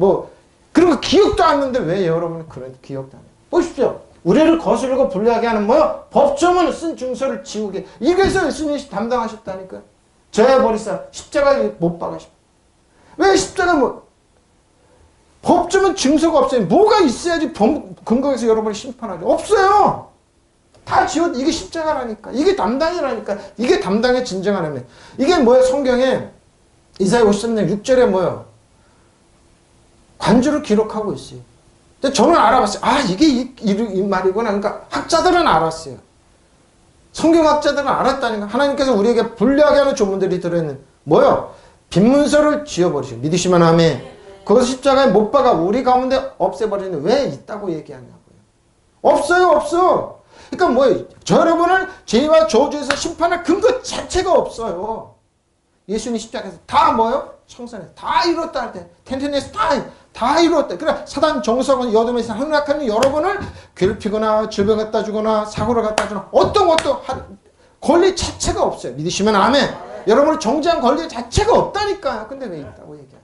그런 거 기억도 안 나는데 왜 여러분은 그런 기억도 안 해요? 보십시오. 우리를 거스르고 불리하게 하는 뭐요? 법조문을 쓴 증서를 지우게. 이게서 예수님이 담당하셨다니까요. 저야 버리사 십자가에 못 박으십니다. 왜 십자가 법조문 증서가 없어요. 뭐가 있어야지 근거에서 여러분을 심판하죠. 없어요. 다 지웠. 이게 십자가라니까. 이게 담당이라니까. 이게 담당의 진정한 의미. 이게 뭐예요? 성경에 이사야 53장 6절에 뭐예요? 관주를 기록하고 있어요. 근데 저는 알아봤어요. 아, 이게 이 말이구나. 그러니까 학자들은 알았어요. 성경학자들은 알았다니까. 하나님께서 우리에게 불리하게 하는 조문들이 들어있는 뭐요? 빈문서를 지워버리시고 믿으시면 아멘. 그것을 십자가에 못 박아 우리 가운데 없애버리는데 왜 있다고 얘기하냐고요. 없어요, 없어. 그러니까 뭐예요? 저 여러분을 죄와 저주에서 심판할 근거 자체가 없어요. 예수님 십자가에서 다 뭐요? 청산해. 다 이뤘다 할 때. 텐텐에서 다 이뤘다. 그러니까 사단 정석은 여둠에서 행락하는 여러분을 괴롭히거나 질병 갖다 주거나 사고를 갖다 주거나 어떤 것도 권리 자체가 없어요. 믿으시면 아멘. 여러분을 정죄한 권리 자체가 없다니까요. 근데 왜 있다고 얘기하냐.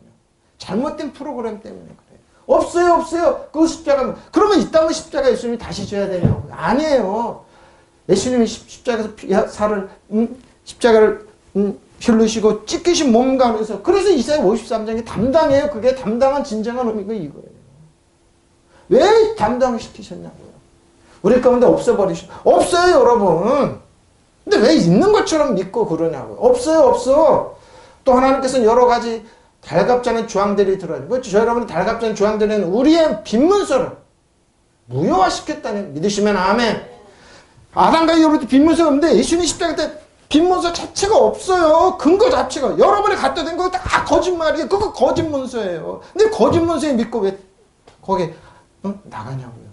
잘못된 프로그램 때문에 그래요. 없어요, 없어요. 그 십자가. 그러면 이따가 십자가 예수님이 다시 줘야 되냐고. 아니에요. 예수님이 십자가에서 십자가를 흘리시고 찢기신 몸 가면서 그래서 이사야 53장이 담당이에요. 그게 담당한 진정한 의미가 이거예요. 왜 담당을 시키셨냐고요. 우리 가운데 없어버리시고. 없어요, 여러분. 근데 왜 있는 것처럼 믿고 그러냐고요. 없어요, 없어. 또 하나님께서는 여러 가지 달갑지 않은 조항들이 들어있고 저 여러분이 달갑지 않은 조항들은 우리의 빈문서를 무효화시켰다는 믿으시면 아멘. 아담과 이브부터 빈문서가 없는데 예수님 십자가 때 빈문서 자체가 없어요. 근거 자체가. 여러분이 갖다 댄 거 다 거짓말이에요. 그거 거짓문서예요. 근데 거짓문서에 믿고 왜 거기에 나가냐고요.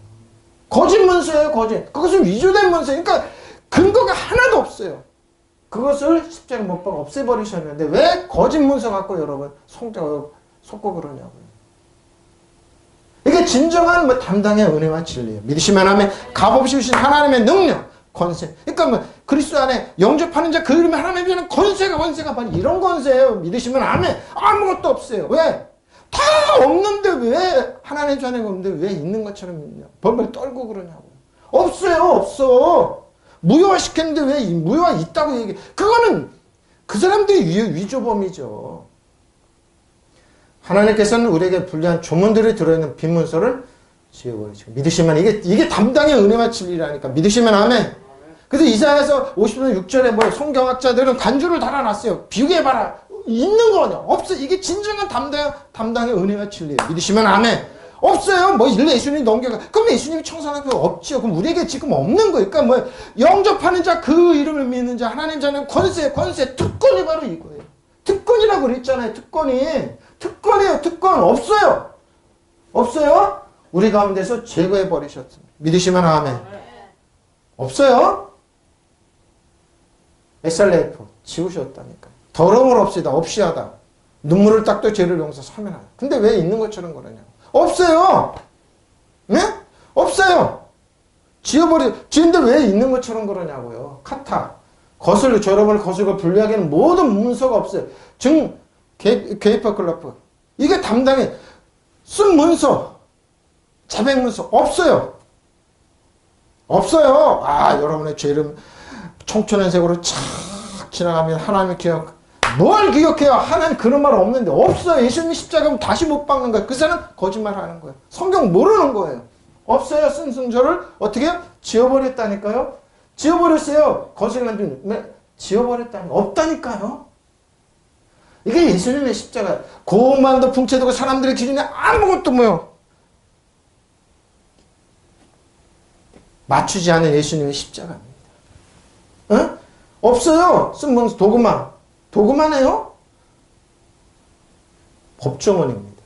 거짓문서예요. 거짓. 그것은 위조된 문서예요. 그러니까 근거가 하나도 없어요. 그것을 십자가 못 박아 없애버리셨는데 왜 거짓문서 갖고 여러분 속고 그러냐고요. 이게 진정한 담당의 은혜와 진리예요. 믿으시면 하면 값없이 주신 하나님의 능력, 권세. 그러니까 그리스도 안에 영접하는 자 그 이름에 하나님의 주는 권세가 바로 이런 권세예요. 믿으시면 아멘. 아무것도 없어요. 왜? 다 없는데 왜 하나님 자녀가 없는데 왜 있는 것처럼 믿냐. 벌벌 떨고 그러냐고요. 없어요. 없어. 무효화시켰는데 왜 무효화 있다고 얘기해. 그거는 그 사람들이 위조범이죠. 하나님께서는 우리에게 불리한 조문들이 들어있는 빈문서를 지워버리시고. 믿으시면 이게 담당의 은혜와 진리라니까. 믿으시면 아멘. 그래서 이사야서 50년 6절에 뭐 성경학자들은 간주를 달아놨어요. 비교해봐라. 있는 거냐? 없어. 이게 진정한 담당의 은혜와 진리예요. 믿으시면 아멘. 없어요. 예수님이 넘겨가. 그럼 예수님이 청산한 거 없지요. 그럼 우리에게 지금 없는 거예요. 그러니까 영접하는 자, 그 이름을 믿는 자, 하나님 자는 권세, 특권이 바로 이거예요. 특권이라고 그랬잖아요. 특권이에요. 특권. 없어요. 없어요? 우리 가운데서 제거해 버리셨습니다. 믿으시면 아멘. 없어요? SRF 지우셨다니까. 더러움을 없이 하다. 눈물을 닦도 죄를 용서 사면하다. 근데 왜 있는 것처럼 그러냐. 없어요. 네? 없어요. 지은데 왜 있는 것처럼 그러냐고요. 카타. 저 여러분을 거슬고 불리하게 하는 모든 문서가 없어요. 게이퍼클러프. 이게 담당해. 쓴 문서. 자백 문서. 없어요. 없어요. 아, 여러분의 죄를 청천연색으로 착 지나가면 하나님의 기억. 뭘 기억해요? 하나님 그런 말 없는데. 없어요. 예수님 십자가면 다시 못 박는 거예요. 그 사람 거짓말 하는 거예요. 성경 모르는 거예요. 없어요. 쓴 성전을 어떻게 해요? 지어버렸다니까요. 지어버렸어요. 거슬리는 빈 지어버렸다니까. 없다니까요. 이게 예수님의 십자가. 고만도 풍채되고 사람들의 기준에 아무것도 뭐요. 맞추지 않은 예수님의 십자가입니다. 어? 없어요. 쓴 도구만. 도구만해요? 법조문입니다.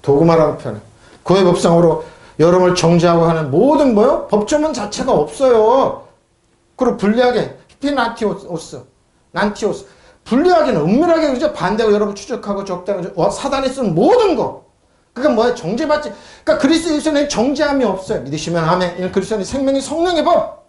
도구마라고 표현해요. 구의 법상으로 여러분을 정죄하고 하는 모든 뭐요? 법조문 자체가 없어요. 그리고 불리하게 히피나티오스, 난티오스. 불리하게는 은밀하게 그죠? 반대고 여러분 추적하고 적당하고 사단이 쓴 모든 거. 그러니까 뭐야? 정죄받지. 그러니까 그리스도 예수는 정죄함이 없어요. 믿으시면 아멘. 그리스도는 생명이 성령의 법.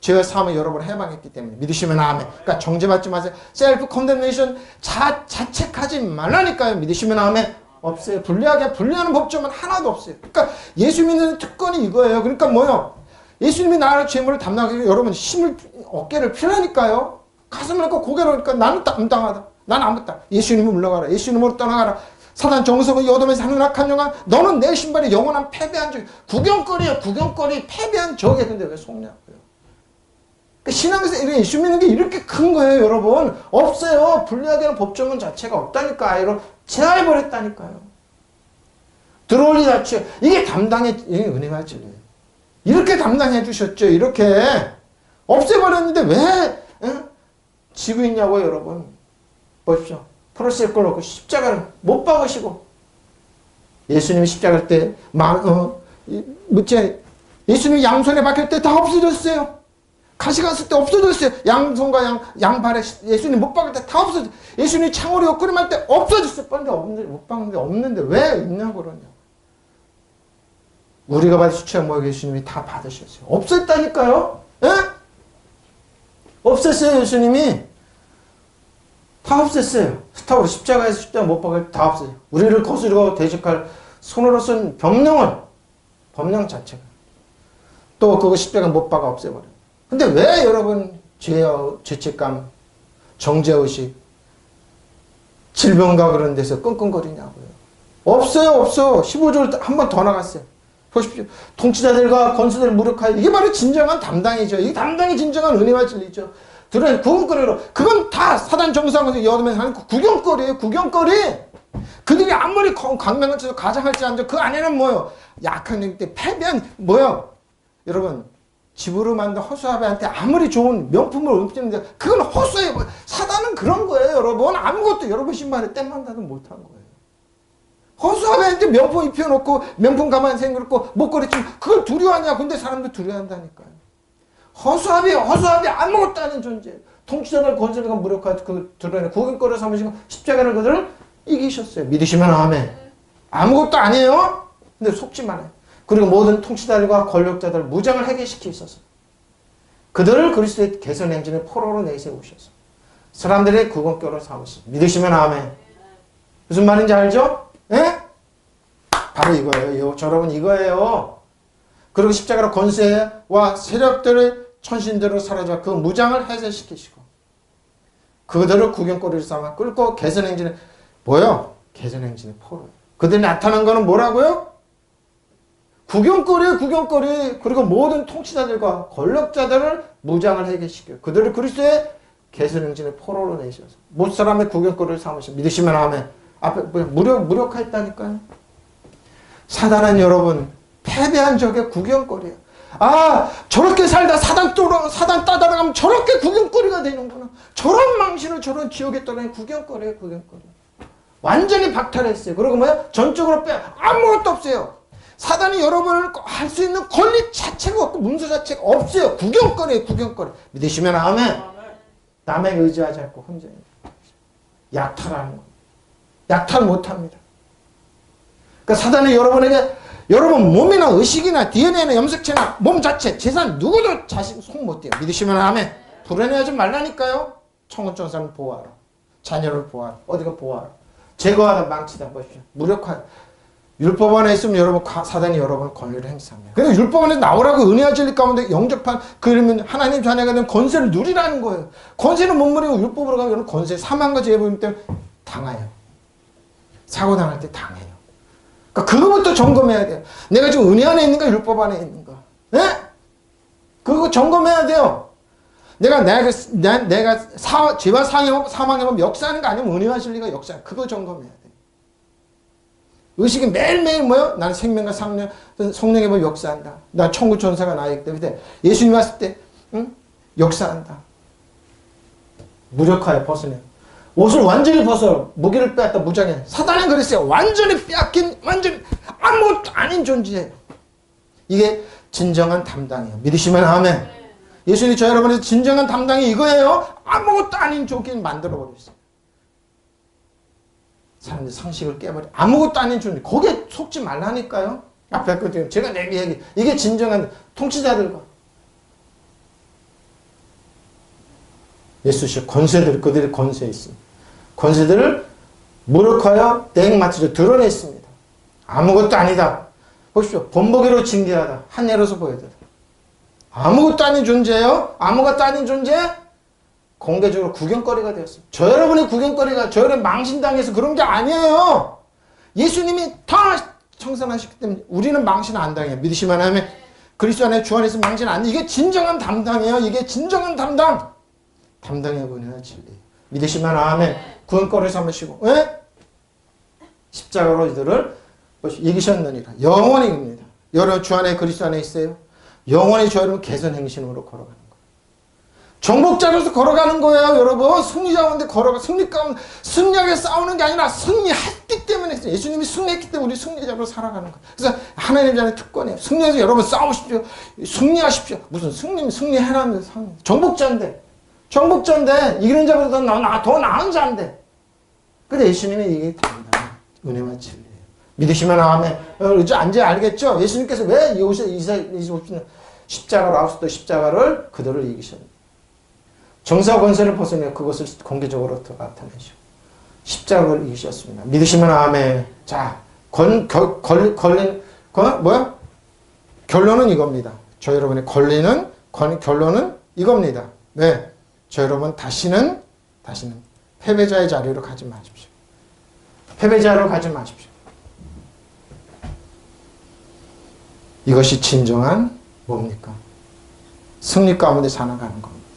죄와 사함을 여러분 해방했기 때문에 믿으시면 아멘. 그러니까 정죄받지 마세요. 셀프 컨덴네이션 자책하지 말라니까요. 믿으시면 아멘. 없어요. 분리하는 법조문 하나도 없어요. 그러니까 예수 믿는 특권이 이거예요. 그러니까 뭐요? 예수님이 나를 죄물을 담당하기 위해 여러분 어깨를 펴라니까요. 가슴을 얹고 고개를 얹으니까 나는 담당하다. 나는 아무것도. 예수님을 물러가라. 예수님으로 떠나가라. 사단 정석은 여돔에서 하는 악한 영혼. 너는 내 신발에 영원한 패배한 적. 구경거리야. 구경거리 패배한 적이. 근데 왜 속냐고요. 신앙에서 예수 믿는 게 이렇게 큰 거예요, 여러분. 없어요. 불리하게는 법조문 자체가 없다니까. 이런 제하해버렸다니까요. 들어올리 자체. 이게 담당의 은혜가 진리예요. 이렇게 담당해 주셨죠. 이렇게 없애버렸는데 왜 지고 있냐고요, 여러분. 보십시오. 프로스에 끌어놓고 십자가를 못 박으시고 예수님이 십자가 때 예수님이 양손에 박힐 때 다 없어졌어요. 가시 갔을 때 없어졌어요. 양손과 양발에 예수님 못 박을 때 다 없어졌어요. 예수님이 창으로 옆구리만 때 없어졌어요. 뻔데 없는데 못 박는데 없는데 왜 있냐고 그러냐. 우리가 받은 수치와 모욕 예수님이 다 받으셨어요. 없었다니까요. 에? 없었어요. 예수님이 다 없었어요. 스타로 십자가에서 십자가 못 박을 다 없어요. 우리를 거스르고 대적할 손으로 쓴 법령 자체가 또 그거 십자가 못 박아 없애버려요. 근데 왜 여러분 죄책감, 정죄의식, 질병과 그런 데서 끙끙거리냐고요. 없어요. 없어. 15절 한 번 더 나갔어요. 보십시오. 통치자들과 권수들을 무력하여 이게 바로 진정한 담당이죠. 이 담당이 진정한 은혜와 진리죠. 들어요. 구경거리로. 그건 다 사단 정상에서 여름에서 하는 구경거리예요. 구경거리. 그들이 아무리 강명을 쳐서 가장할지 않죠. 그 안에는 뭐요? 약한 영 때 패배한 뭐요? 여러분. 집으로 만든 허수아비한테 아무리 좋은 명품을 옮기는데 그건 허수예요. 사단은 그런 거예요, 여러분. 아무것도 여러분 신발에 땜만 닿아도 못한 거예요. 허수아비한테 명품 입혀놓고 명품 가만 생겼고 목걸이 좀 그걸 두려워하냐? 근데 사람들 두려워한다니까요. 허수아비 아무것도 아닌 존재. 통치자들 권세가 무력하고 그 드러내 구경거리 삼으시고 십자가를 그들을 이기셨어요. 믿으시면 아멘. 아무것도 아니에요. 근데 속지 말아요. 그리고 모든 통치자들과 권력자들 무장을 해결시켜 있어서 그들을 그리스도의 개선 행진의 포로로 내세우셔서 사람들의 구경거리로 삼으시고 믿으시면 아멘. 무슨 말인지 알죠? 예? 바로 이거예요. 여러분 이거예요. 그리고 십자가로 권세와 세력들의 천신들을 사라져 그 무장을 해제시키시고 그들을 구경거리로 삼아 끌고 개선 행진의 뭐요? 개선 행진의 포로. 그들이 나타난 거는 뭐라고요? 구경거리에 구경거리. 그리고 모든 통치자들과 권력자들을 무장을 해결시켜요. 그들을 그리스도의 개선행진의 포로로 내셔서 못 사람의 구경거리를 삼으시고 믿으시면 아멘. 앞에 무력했다니까요. 사단은 여러분 패배한 적의 구경거리예요. 아 저렇게 살다 사단 따라가면 저렇게 구경거리가 되는구나. 저런 망신을 저런 지옥에 떠나는 구경거리예요. 구경거리. 완전히 박탈했어요. 그리고 뭐야? 전적으로 아무것도 없어요. 사단이 여러분을 할 수 있는 권리 자체가 없고 문서 자체가 없어요. 구경거리예요. 구경거리. 믿으시면 아멘. 남에게 의지하지 않고 혼자 약탈하는 거예요. 약탈 못합니다. 그러니까 사단이 여러분에게 여러분 몸이나 의식이나 DNA나 염색체나 몸 자체 재산 누구도 자식 속 못 돼요. 믿으시면 아멘. 불안해하지 말라니까요. 청혼전사는 보호하라. 자녀를 보호하라. 어디가 보호하라. 제거하다 망치다 보십시오. 무력화. 율법 안에 있으면 여러분 사단이 여러분 권리를 행사합니다. 그래서 율법 안에 나오라고 은혜와 진리 가운데 영접한 그러면 하나님 자녀가 되면 권세를 누리라는 거예요. 권세는 못 누리고 율법으로 가면 여러분 권세 사망과 죄의 보임 때문에 당해요. 사고 당할 때 당해요. 그거부터 점검해야 돼요. 내가 지금 은혜 안에 있는가, 율법 안에 있는가. 예? 그거 점검해야 돼요. 내가 죄와 사망의 법 역사하는 거 아니면 은혜와 진리가 역사. 그거 점검해야 돼요. 의식이 매일매일 뭐요? 나는 생명과 성령의 법 역사한다. 나 천국 전사가 나이기 때문에 예수님 왔을 때 역사한다. 무력하여 벗으네. 옷을 완전히 벗어 무기를 빼앗다 무장해. 사단은 그랬어요. 완전히 빼앗긴 완전히 아무것도 아닌 존재예요. 이게 진정한 담당이에요. 믿으시면 아멘. 예수님이 저 여러분의 진정한 담당이 이거예요. 아무것도 아닌 존재를 만들어버렸어요. 사람들 상식을 깨버려. 아무것도 아닌 존재. 거기에 속지 말라니까요. 앞에 했거든요. 제가 내 얘기. 이게 진정한 통치자들과 예수씨 권세들 그들의 권세에 있습니다. 권세들을 무력하여 대행마치로 드러냈습니다. 아무것도 아니다. 보십시오. 본보기로 징계하다. 한 예로서 보여드려. 아무것도 아닌 존재예요. 아무것도 아닌 존재. 공개적으로 구경거리가 되었습니다. 저 여러분의 구경거리가 저 여러분 망신당해서 그런 게 아니에요. 예수님이 다 청산하셨기 때문에 우리는 망신 안 당해요. 믿으시면 하면 그리스도 안에 주 안에서 망신 안 돼. 이게 진정한 담당이에요. 이게 진정한 담당. 담당의 은혜와 진리. 믿으시면 아멘. 구원거리 삼으시고 십자가로 이들을 이기셨느니라. 영원히 입니다. 여러분 주 안에 그리스도 안에 있어요. 영원히 주 여러분 개선 행신으로 걸어가는 거예요. 정복자로서 걸어가는 거예요. 여러분 승리자 가운데 걸어가. 승리하게 싸우는 게 아니라 승리했기 때문에 했어요. 예수님이 승리했기 때문에 우리 승리자로 살아가는 거예요. 그래서 하나님 자녀의 특권이에요. 승리해서 여러분 싸우십시오. 승리하십시오. 무슨 승리해라는 정복자인데. 정복자인데 이기는 자보다 더 나은 자인데. 근데 예수님이 이게 담당 은혜와 진리예요. 믿으시면 아멘. 이제 알겠죠? 예수님께서 왜 이웃의 십자가로 아우스도 십자가를 그들을 이기셨는지. 정사 권세를 벗어내 그것을 공개적으로 나타내시고 십자가를 이기셨습니다. 믿으시면 아멘. 자, 결론은 이겁니다. 저 여러분의 결론은 이겁니다. 네. 저 여러분 다시는 패배자의 자리로 가지 마십시오. 패배자로 가지 마십시오. 이것이 진정한 뭡니까? 승리 가운데 살아가는 겁니다.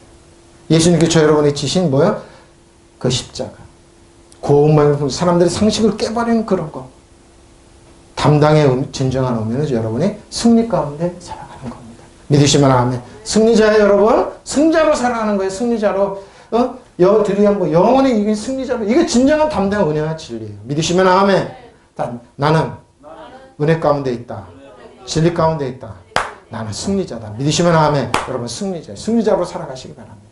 예수님께 저 여러분이 지신 뭐야? 그 십자가. 고음만 사람들의 상식을 깨버리는 그런 거. 담당의 진정한 의미는 여러분이 승리 가운데 살아가는 겁니다. 믿으시면 아멘. 승리자예요, 여러분. 승자로 살아가는 거예요. 승리자로. 영원히 이긴 승리자로. 이게 진정한 담당 은혜와 진리예요. 믿으시면 아멘. 나는 은혜 가운데 있다. 진리 가운데 있다. 나는 승리자다. 믿으시면 아멘. 여러분 승리자로 살아가시기 바랍니다.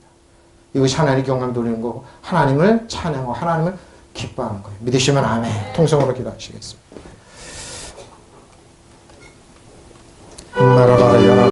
이것이 하나님의 경감 돌리는 거고 하나님을 찬양하고 하나님을 기뻐하는 거예요. 믿으시면 아멘. 통성으로 기도하시겠습니다.